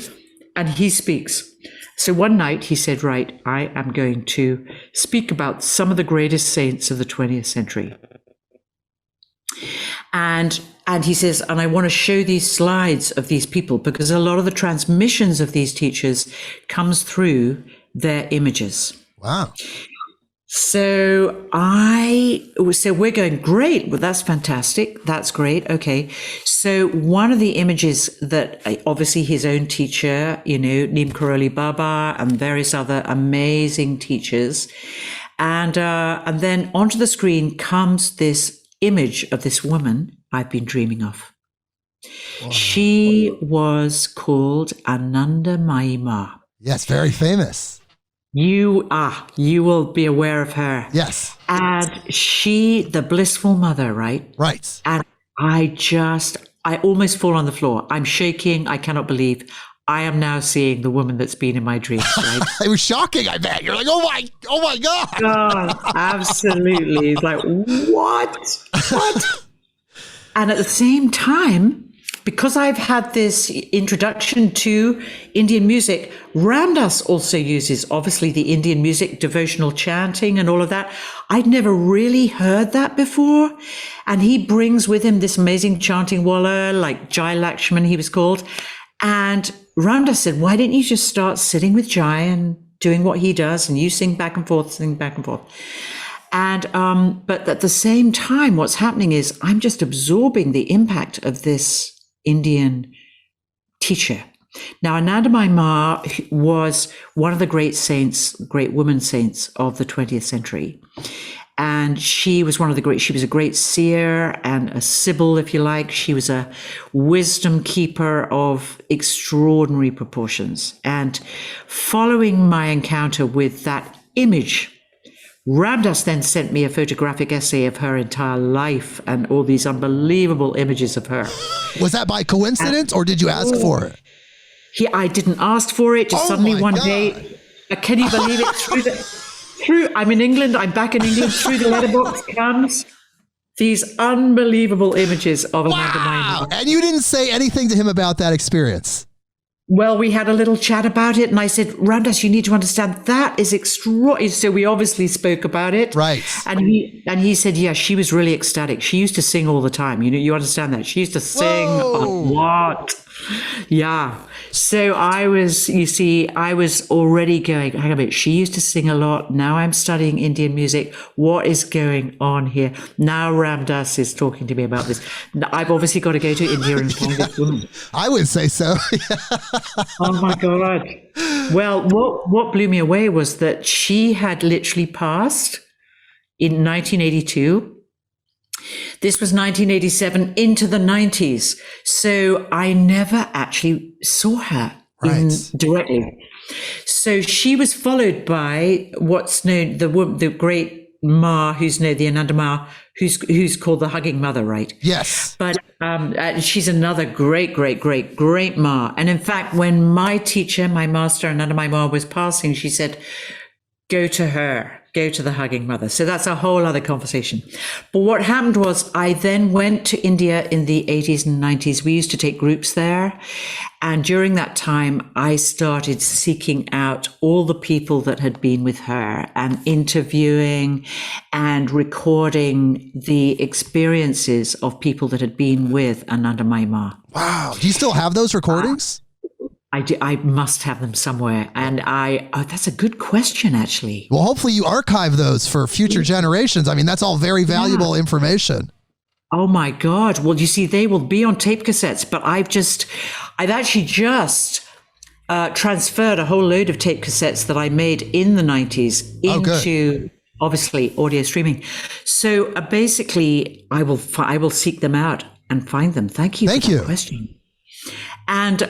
and he speaks. So one night he said, right, I am going to speak about some of the greatest saints of the 20th century. And he says, and I want to show these slides of these people, because a lot of the transmissions of these teachers comes through their images. Wow. So we're going, great. Well, that's fantastic. That's great. Okay. So one of the images that obviously his own teacher, Neem Karoli Baba and various other amazing teachers. And then onto the screen comes this image of this woman I've been dreaming of. Wow. She was called Ananda Mahima. Yes. Very famous. You will be aware of her. Yes. And she, the blissful mother, right? Right. And I almost fall on the floor. I'm shaking. I cannot believe I am now seeing the woman that's been in my dreams, right? It was shocking, I bet. You're like, oh my God. God, absolutely. It's like, what? And at the same time, because I've had this introduction to Indian music, Ramdas also uses, obviously, the Indian music, devotional chanting and all of that. I'd never really heard that before. And he brings with him this amazing chanting walla, like Jai Lakshman, he was called. And Ramdas said, why didn't you just start sitting with Jai and doing what he does, and you sing back and forth. And, but at the same time, what's happening is I'm just absorbing the impact of this Indian teacher. Now, Ananda Mahima was one of the great saints, great women saints of the 20th century. And she was she was a great seer and a sibyl, if you like. She was a wisdom keeper of extraordinary proportions. And following my encounter with that image, Ramdas then sent me a photographic essay of her entire life and all these unbelievable images of her. Was that by coincidence, or did you ask for it? I didn't ask for it. Just suddenly one day, can you believe it? I'm in England. I'm back in England. Through the letterbox comes these unbelievable images of Ananda Mahima. And you didn't say anything to him about that experience? Well, we had a little chat about it, and I said, Ramdas, you need to understand that is extraordinary. So we obviously spoke about it. Right. And he said, yeah, she was really ecstatic. She used to sing all the time. You understand that? She used to sing a lot. Yeah. So I was already going, hang on a minute, she used to sing a lot. Now I'm studying Indian music. What is going on here? Now Ramdas is talking to me about this. I've obviously got to go to India and find this woman. I would say so. Oh my God. Well, what blew me away was that she had literally passed in 1982. This was 1987 into the 90s. So I never actually saw her directly. So she was followed by what's known, the great Ma, who's known, the Ananda Ma, who's called the Hugging Mother, right? Yes. But she's another great Ma. And in fact, when my teacher, my master, Ananda Mahima, was passing, she said, go to her. Go to the Hugging Mother. So that's a whole other conversation. But what happened was I then went to India in the 80s and 90s. We used to take groups there. And during that time, I started seeking out all the people that had been with her and interviewing and recording the experiences of people that had been with Ananda Mahima. Wow. Do you still have those recordings? I do. I must have them somewhere. And that's a good question, actually. Well, hopefully you archive those for future generations. I mean, that's all very valuable information. Oh my God. Well, you see, they will be on tape cassettes, but I've actually just transferred a whole load of tape cassettes that I made in the 90s into obviously audio streaming. So basically I will seek them out and find them. Thank you for that question. And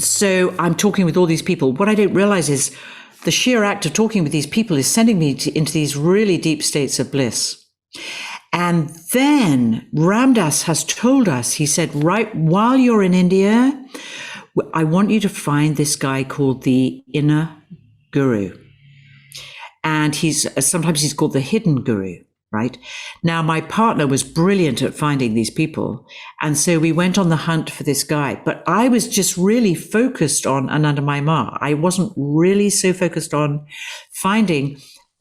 so I'm talking with all these people. What I don't realize is the sheer act of talking with these people is sending me into these really deep states of bliss. And then Ramdas has told us, he said, right while you're in India, I want you to find this guy called the inner guru. And sometimes he's called the hidden guru, right? Now, my partner was brilliant at finding these people. And so we went on the hunt for this guy. But I was just really focused on Anandamayi Ma. I wasn't really so focused on finding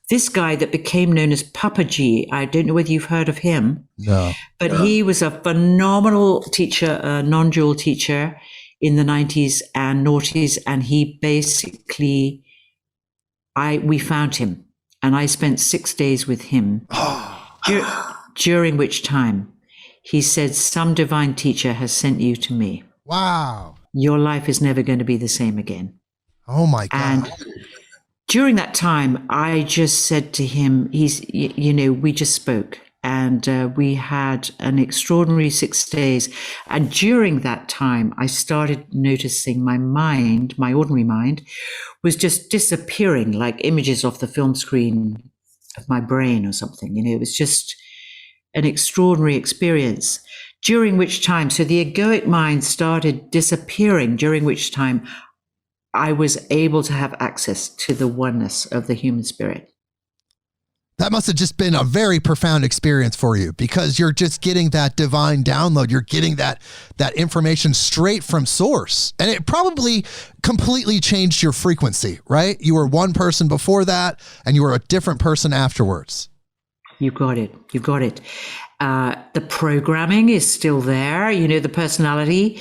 this guy that became known as Papaji. I don't know whether you've heard of him. No. But he was a phenomenal teacher, a non-dual teacher in the 90s and noughties. And he basically, we found him. And I spent 6 days with him, during which time he said, some divine teacher has sent you to me. Wow. Your life is never going to be the same again. Oh my God. And during that time, I just said to him, we just spoke, and we had an extraordinary 6 days. And during that time, I started noticing my mind, my ordinary mind, was just disappearing like images off the film screen of my brain or something. It was just an extraordinary experience. During which time, so the egoic mind started disappearing, during which time I was able to have access to the oneness of the human spirit. That must have just been a very profound experience for you, because you're just getting that divine download. You're getting that information straight from source. And it probably completely changed your frequency, right? You were one person before that, and you were a different person afterwards. You got it. You got it. The programming is still there, the personality.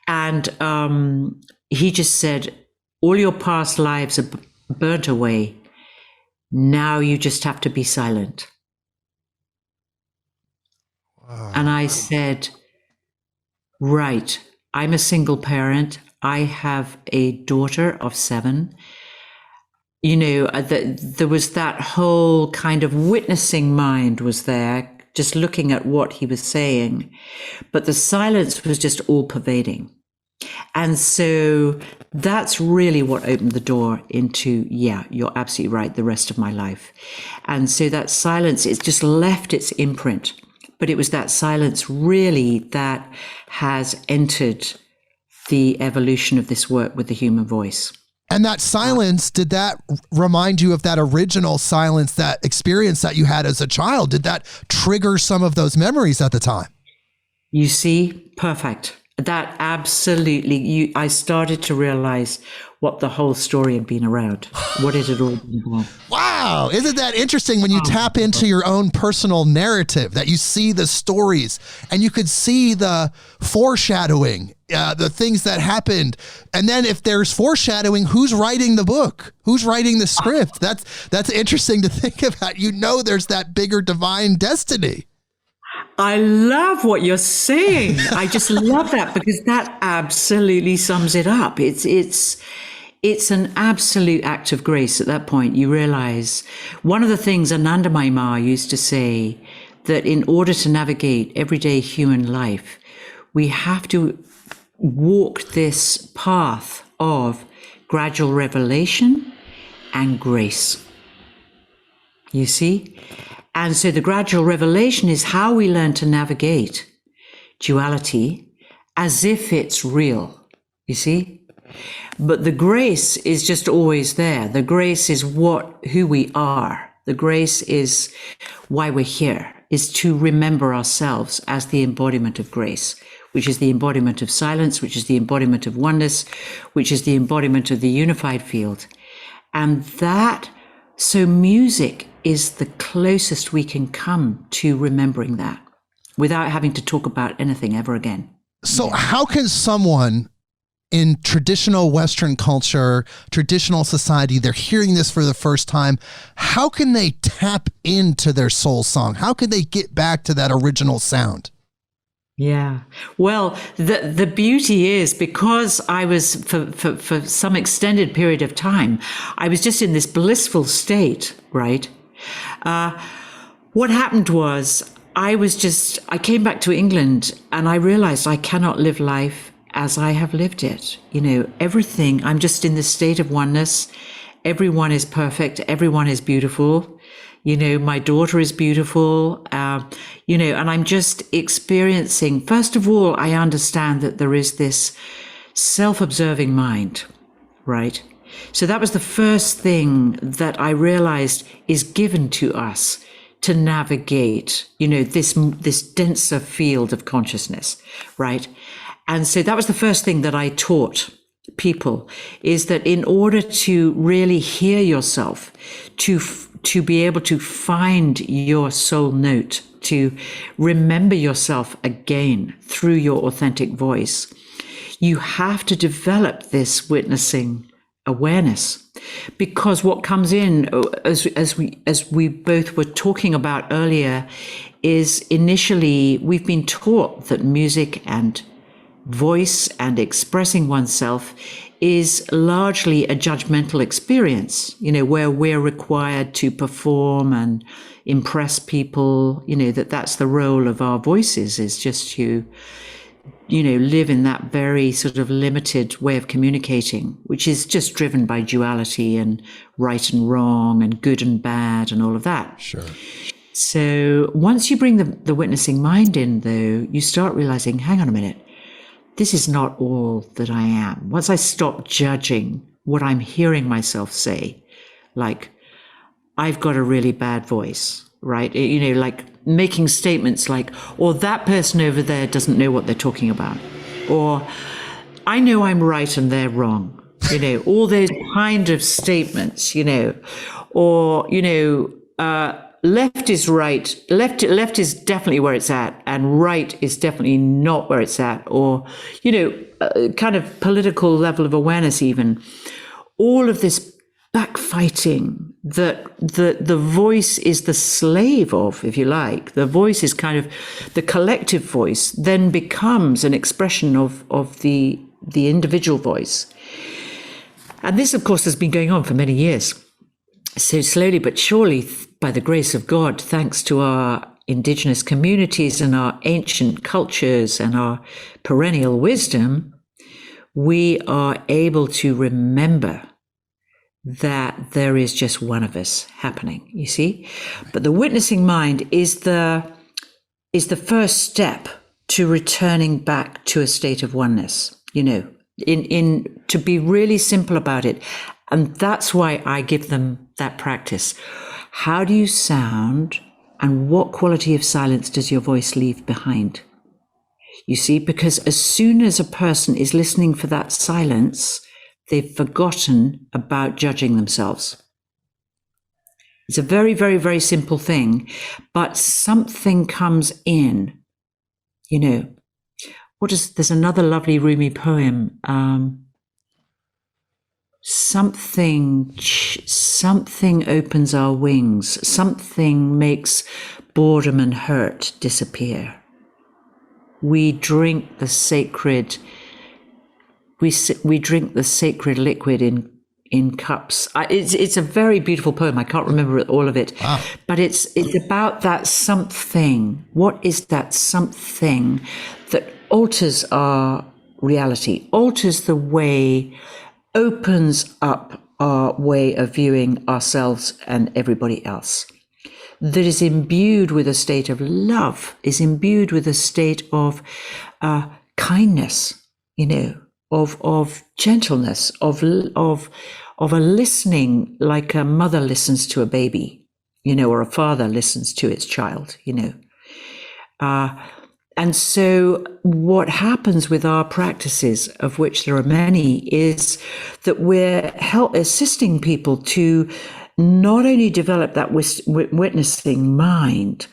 And he just said, all your past lives are burnt away. Now you just have to be silent. Wow. And I said, right, I'm a single parent. I have a daughter of 7. There was that whole kind of witnessing mind was there, just looking at what he was saying. But the silence was just all pervading. And so that's really what opened the door into, yeah, you're absolutely right, the rest of my life. And so that silence, it's just left its imprint. But it was that silence really that has entered the evolution of this work with the human voice. And that silence, did that remind you of that original silence, that experience that you had as a child? Did that trigger some of those memories at the time? You see, perfect. That absolutely, I started to realize what the whole story had been around, what it had all been about. Wow. Isn't that interesting when you tap into your own personal narrative, that you see the stories and you could see the foreshadowing, the things that happened. And then if there's foreshadowing, who's writing the book? Who's writing the script? That's interesting to think about. There's that bigger divine destiny. I love what you're saying. I just love that, because that absolutely sums it up. It's an absolute act of grace at that point. You realize one of the things Anandamayi Ma used to say, that in order to navigate everyday human life, we have to walk this path of gradual revelation and grace. You see? And so the gradual revelation is how we learn to navigate duality as if it's real, you see? But the grace is just always there. The grace is who we are. The grace is why we're here, is to remember ourselves as the embodiment of grace, which is the embodiment of silence, which is the embodiment of oneness, which is the embodiment of the unified field. And so music is the closest we can come to remembering that without having to talk about anything ever again. So how can someone in traditional Western culture, traditional society, they're hearing this for the first time, how can they tap into their soul song? How can they get back to that original sound? Yeah. Well, the beauty is, because I was, for some extended period of time, I was just in this blissful state, right? What happened was I came back to England and I realized I cannot live life as I have lived it. Everything, I'm just in this state of oneness. everyone is perfect. Everyone is beautiful. You know, my daughter is beautiful, you know, and I'm just experiencing, first of all, I understand that there is this self-observing mind, right? So that was the first thing that I realized is given to us to navigate, you know, this denser field of consciousness, right? And so that was the first thing that I taught people, is that in order to really hear yourself, to be able to find your soul note, to remember yourself again through your authentic voice, you have to develop this witnessing awareness. Because what comes in, as we both were talking about earlier, is initially we've been taught that music and voice and expressing oneself is largely a judgmental experience, you know, where we're required to perform and impress people, you know, that's the role of our voices, is just to, you know, live in that very sort of limited way of communicating, which is just driven by duality and right and wrong and good and bad and all of that. Sure. So once you bring the witnessing mind in, though, you start realizing, hang on a minute, this is not all that I am. Once I stop judging what I'm hearing myself say, like, I've got a really bad voice, right? You know, like making statements like, or that person over there doesn't know what they're talking about. Or I know I'm right and they're wrong. You know, all those kind of statements, you know, or, you know, left is right, left is definitely where it's at, and right is definitely not where it's at, or, you know, kind of political level of awareness even. All of this backfighting that the voice is the slave of, if you like. The voice is kind of, the collective voice then becomes an expression of the individual voice. And this, of course, has been going on for many years. So slowly but surely, by the grace of God, thanks to our indigenous communities and our ancient cultures and our perennial wisdom, we are able to remember that there is just one of us happening, you see? But the witnessing mind is the first step to returning back to a state of oneness, you know, in to be really simple about it. And that's why I give them that practice. How do you sound, and what quality of silence does your voice leave behind? You see, because as soon as a person is listening for that silence, they've forgotten about judging themselves. It's a very, very, very simple thing, but something comes in, you know. There's another lovely Rumi poem, something opens our wings, something makes boredom and hurt disappear. We drink the sacred liquid in cups. It's a very beautiful poem. I can't remember all of it. Wow. But it's about that something. What is that something that alters our reality, alters the way, opens up our way of viewing ourselves and everybody else, that is imbued with a state of love, is imbued with a state of kindness, you know, of gentleness, of a listening, like a mother listens to a baby, you know, or a father listens to its child, you know. And so what happens with our practices, of which there are many, is that we're assisting people to not only develop that witnessing mind,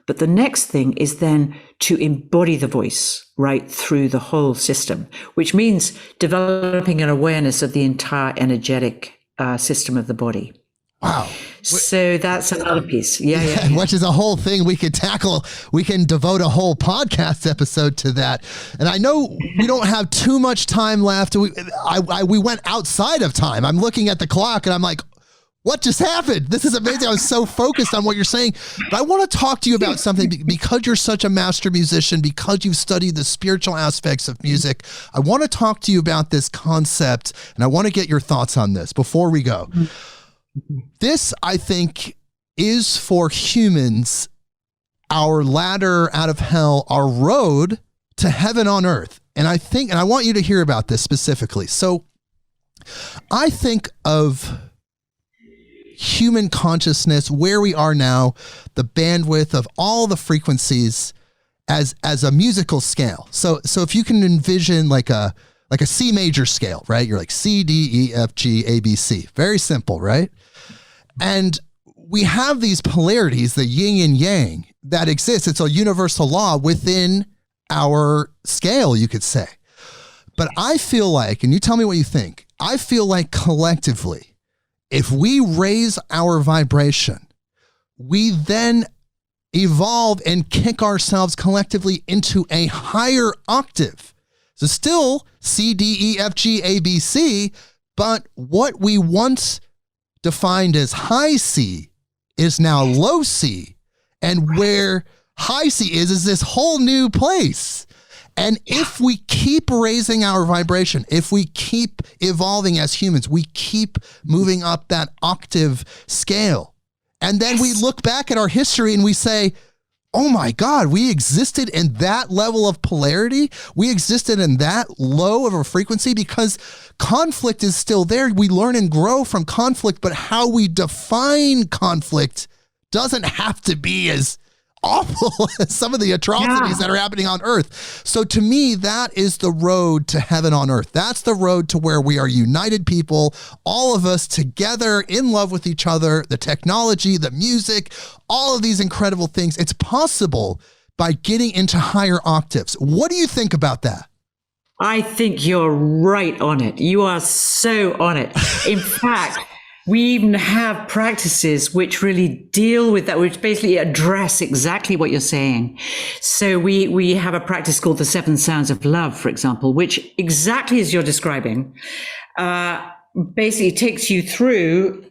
but the next thing is then to embody the voice right through the whole system, which means developing an awareness of the entire energetic system of the body. Wow. So that's another piece. Yeah. Which is a whole thing we could tackle. We can devote a whole podcast episode to that. And I know we don't have too much time left. We went outside of time. I'm looking at the clock and I'm like, What just happened? This is amazing. I was so focused on what you're saying. But I want to talk to you about something because you're such a master musician, because you've studied the spiritual aspects of music. I want to talk to you about this concept, and I want to get your thoughts on this before we go. This, I think, is for humans our ladder out of hell, our road to heaven on earth. And I want you to hear about this specifically. So I think of human consciousness, where we are now, the bandwidth of all the frequencies as a musical scale. So if you can envision like a C major scale, right? You're like C, D, E, F, G, A, B, C. Very simple, right? And we have these polarities, the yin and yang, that exist. It's a universal law within our scale, you could say. But I feel like, and you tell me what you think, I feel like collectively, if we raise our vibration, we then evolve and kick ourselves collectively into a higher octave. So still C, D, E, F, G, A, B, C, but what we once defined as high C is now low C. And where high C is this whole new place. And if we keep raising our vibration, if we keep evolving as humans, we keep moving up that octave scale. And then we look back at our history and we say, oh my God, we existed in that level of polarity. We existed in that low of a frequency because conflict is still there. We learn and grow from conflict, but how we define conflict doesn't have to be as awful as some of the atrocities that are happening on earth. So to me, that is the road to heaven on earth. That's the road to where we are united people, all of us together in love with each other, the technology, the music, all of these incredible things. It's possible by getting into higher octaves. What do you think about that? I think you're right on it. You are so on it. In fact, we even have practices which really deal with that, which basically address exactly what you're saying. So we have a practice called the 7 Sounds of Love, for example, which exactly as you're describing, basically takes you through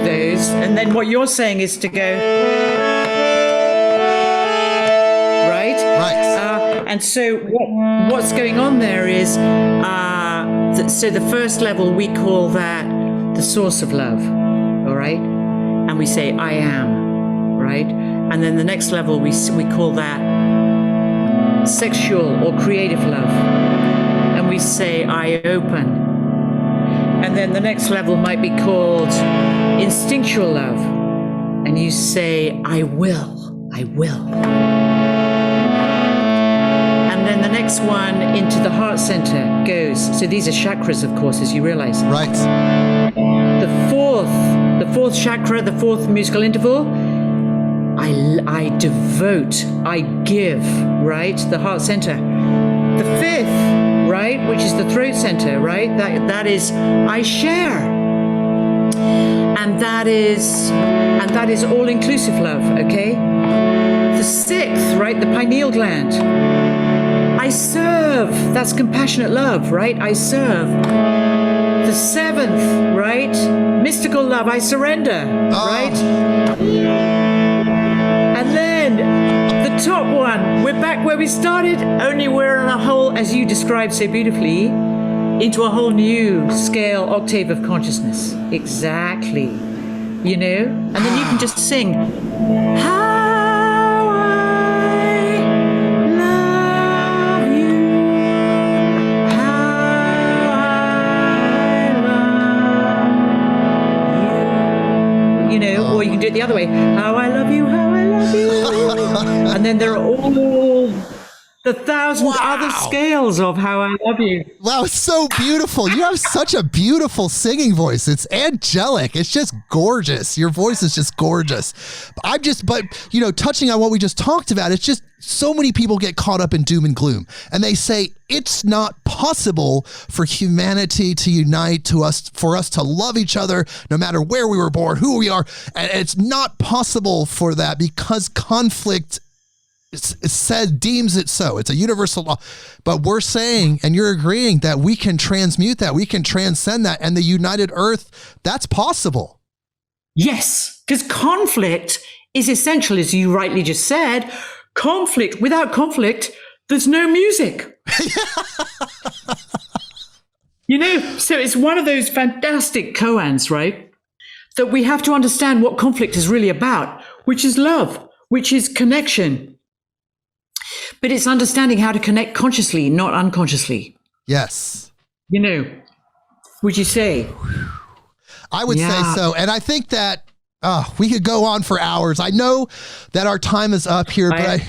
those. And then what you're saying is to go, right? And so what's going on there is, so the first level, we call that the source of love, all right? And we say, I am, right? And then the next level, we call that sexual or creative love. And we say, I open. And then the next level might be called instinctual love. And you say, I will, I will. And then the next one into the heart center goes. So these are chakras, of course, as you realize. Right. The fourth chakra, the fourth musical interval, I devote, I give, right? The heart center. The fifth, right, which is the throat center, right? That is I share. And that is all-inclusive love, okay? The sixth, right, the pineal gland. I serve. That's compassionate love, right? I serve. The seventh, right? Mystical love. I surrender, right? And then the top one, we're back where we started, only we're on a whole, as you described so beautifully, into a whole new scale, octave of consciousness. Exactly. You know? And then you can just sing, or you can do it the other way. How I love you, how I love you. And then there are all the 1,000 other scales of how I love you. Wow, it's so beautiful. You have such a beautiful singing voice. It's angelic. It's just gorgeous. Your voice is just gorgeous. But touching on what we just talked about, it's just so many people get caught up in doom and gloom. And they say it's not possible for humanity to unite, for us to love each other, no matter where we were born, who we are. And it's not possible for that because conflict deems it so. It's a universal law. But we're saying, and you're agreeing, that we can transmute that, we can transcend that, and the united earth, that's possible. Yes, because conflict is essential, as you rightly just said. Conflict, without conflict, there's no music. So it's one of those fantastic koans, right? That we have to understand what conflict is really about, which is love, which is connection. But it's understanding how to connect consciously, not unconsciously. Yes. Would you say? I would say so. And I think that we could go on for hours. I know that our time is up here, but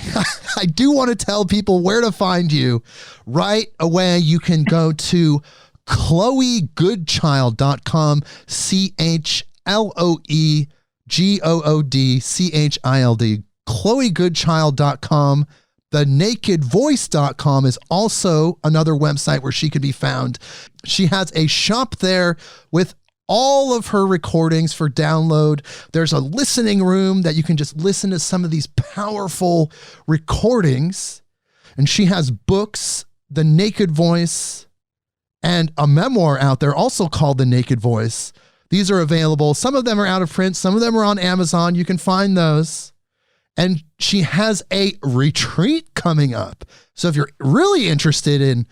I do want to tell people where to find you. Right away, you can go to ChloeGoodchild.com, ChloeGoodchild, ChloeGoodchild.com. TheNakedVoice.com is also another website where she can be found. She has a shop there with all of her recordings for download. There's a listening room that you can just listen to some of these powerful recordings. And she has books, The Naked Voice, and a memoir out there also called The Naked Voice. These are available. Some of them are out of print. Some of them are on Amazon. You can find those. And she has a retreat coming up. So if you're really interested in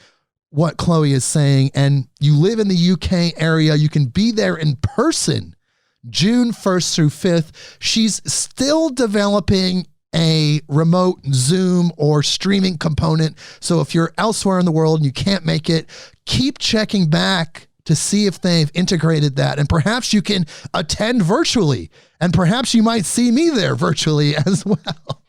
what Chloe is saying and you live in the UK area, you can be there in person June 1st through 5th. She's still developing a remote Zoom or streaming component. So if you're elsewhere in the world and you can't make it, keep checking back to see if they've integrated that. And perhaps you can attend virtually, and perhaps you might see me there virtually as well.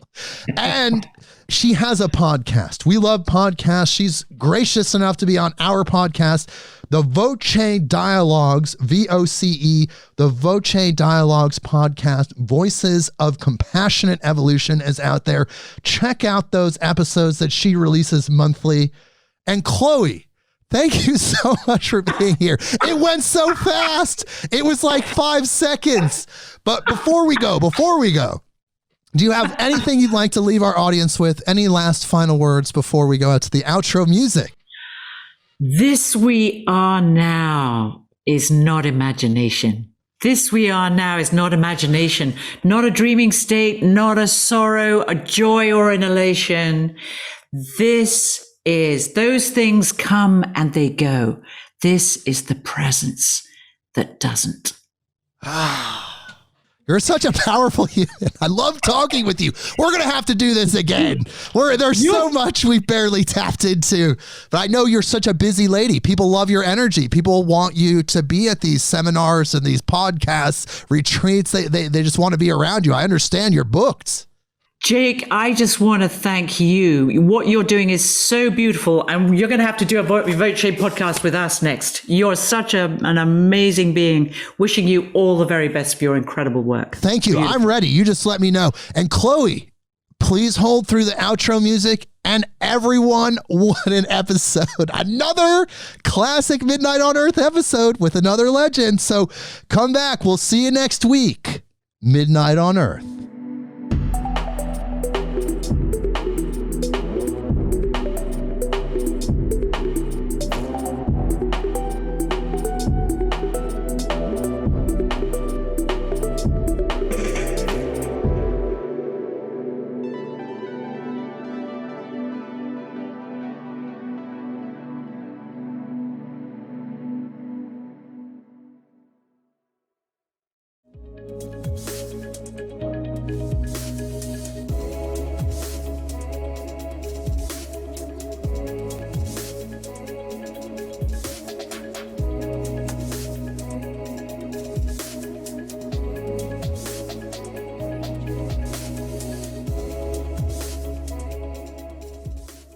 And she has a podcast. We love podcasts. She's gracious enough to be on our podcast, the VOCE Dialogues, VOCE, the VOCE Dialogues podcast. Voices of Compassionate Evolution is out there. Check out those episodes that she releases monthly. And Chloe, thank you so much for being here. It went so fast. It was like 5 seconds. But before we go, do you have anything you'd like to leave our audience with? Any last final words before we go out to the outro music? This we are now is not imagination. This we are now is not imagination, not a dreaming state, not a sorrow, a joy, or an elation. This is, those things come and they go. This is the presence that doesn't. You're such a powerful human. I love talking with you. We're going to have to do this again. There's so much we've barely tapped into, but I know you're such a busy lady. People love your energy. People want you to be at these seminars and these podcasts, retreats. They just want to be around you. I understand you're booked. Jake, I just want to thank you. What you're doing is so beautiful, and you're going to have to do a VOCE podcast with us next. You're such an amazing being. Wishing you all the very best for your incredible work. Thank you. Beautiful. I'm ready. You just let me know. And Chloe, please hold through the outro music. And everyone, what an episode. Another classic Midnight on Earth episode with another legend. So come back. We'll see you next week. Midnight on Earth.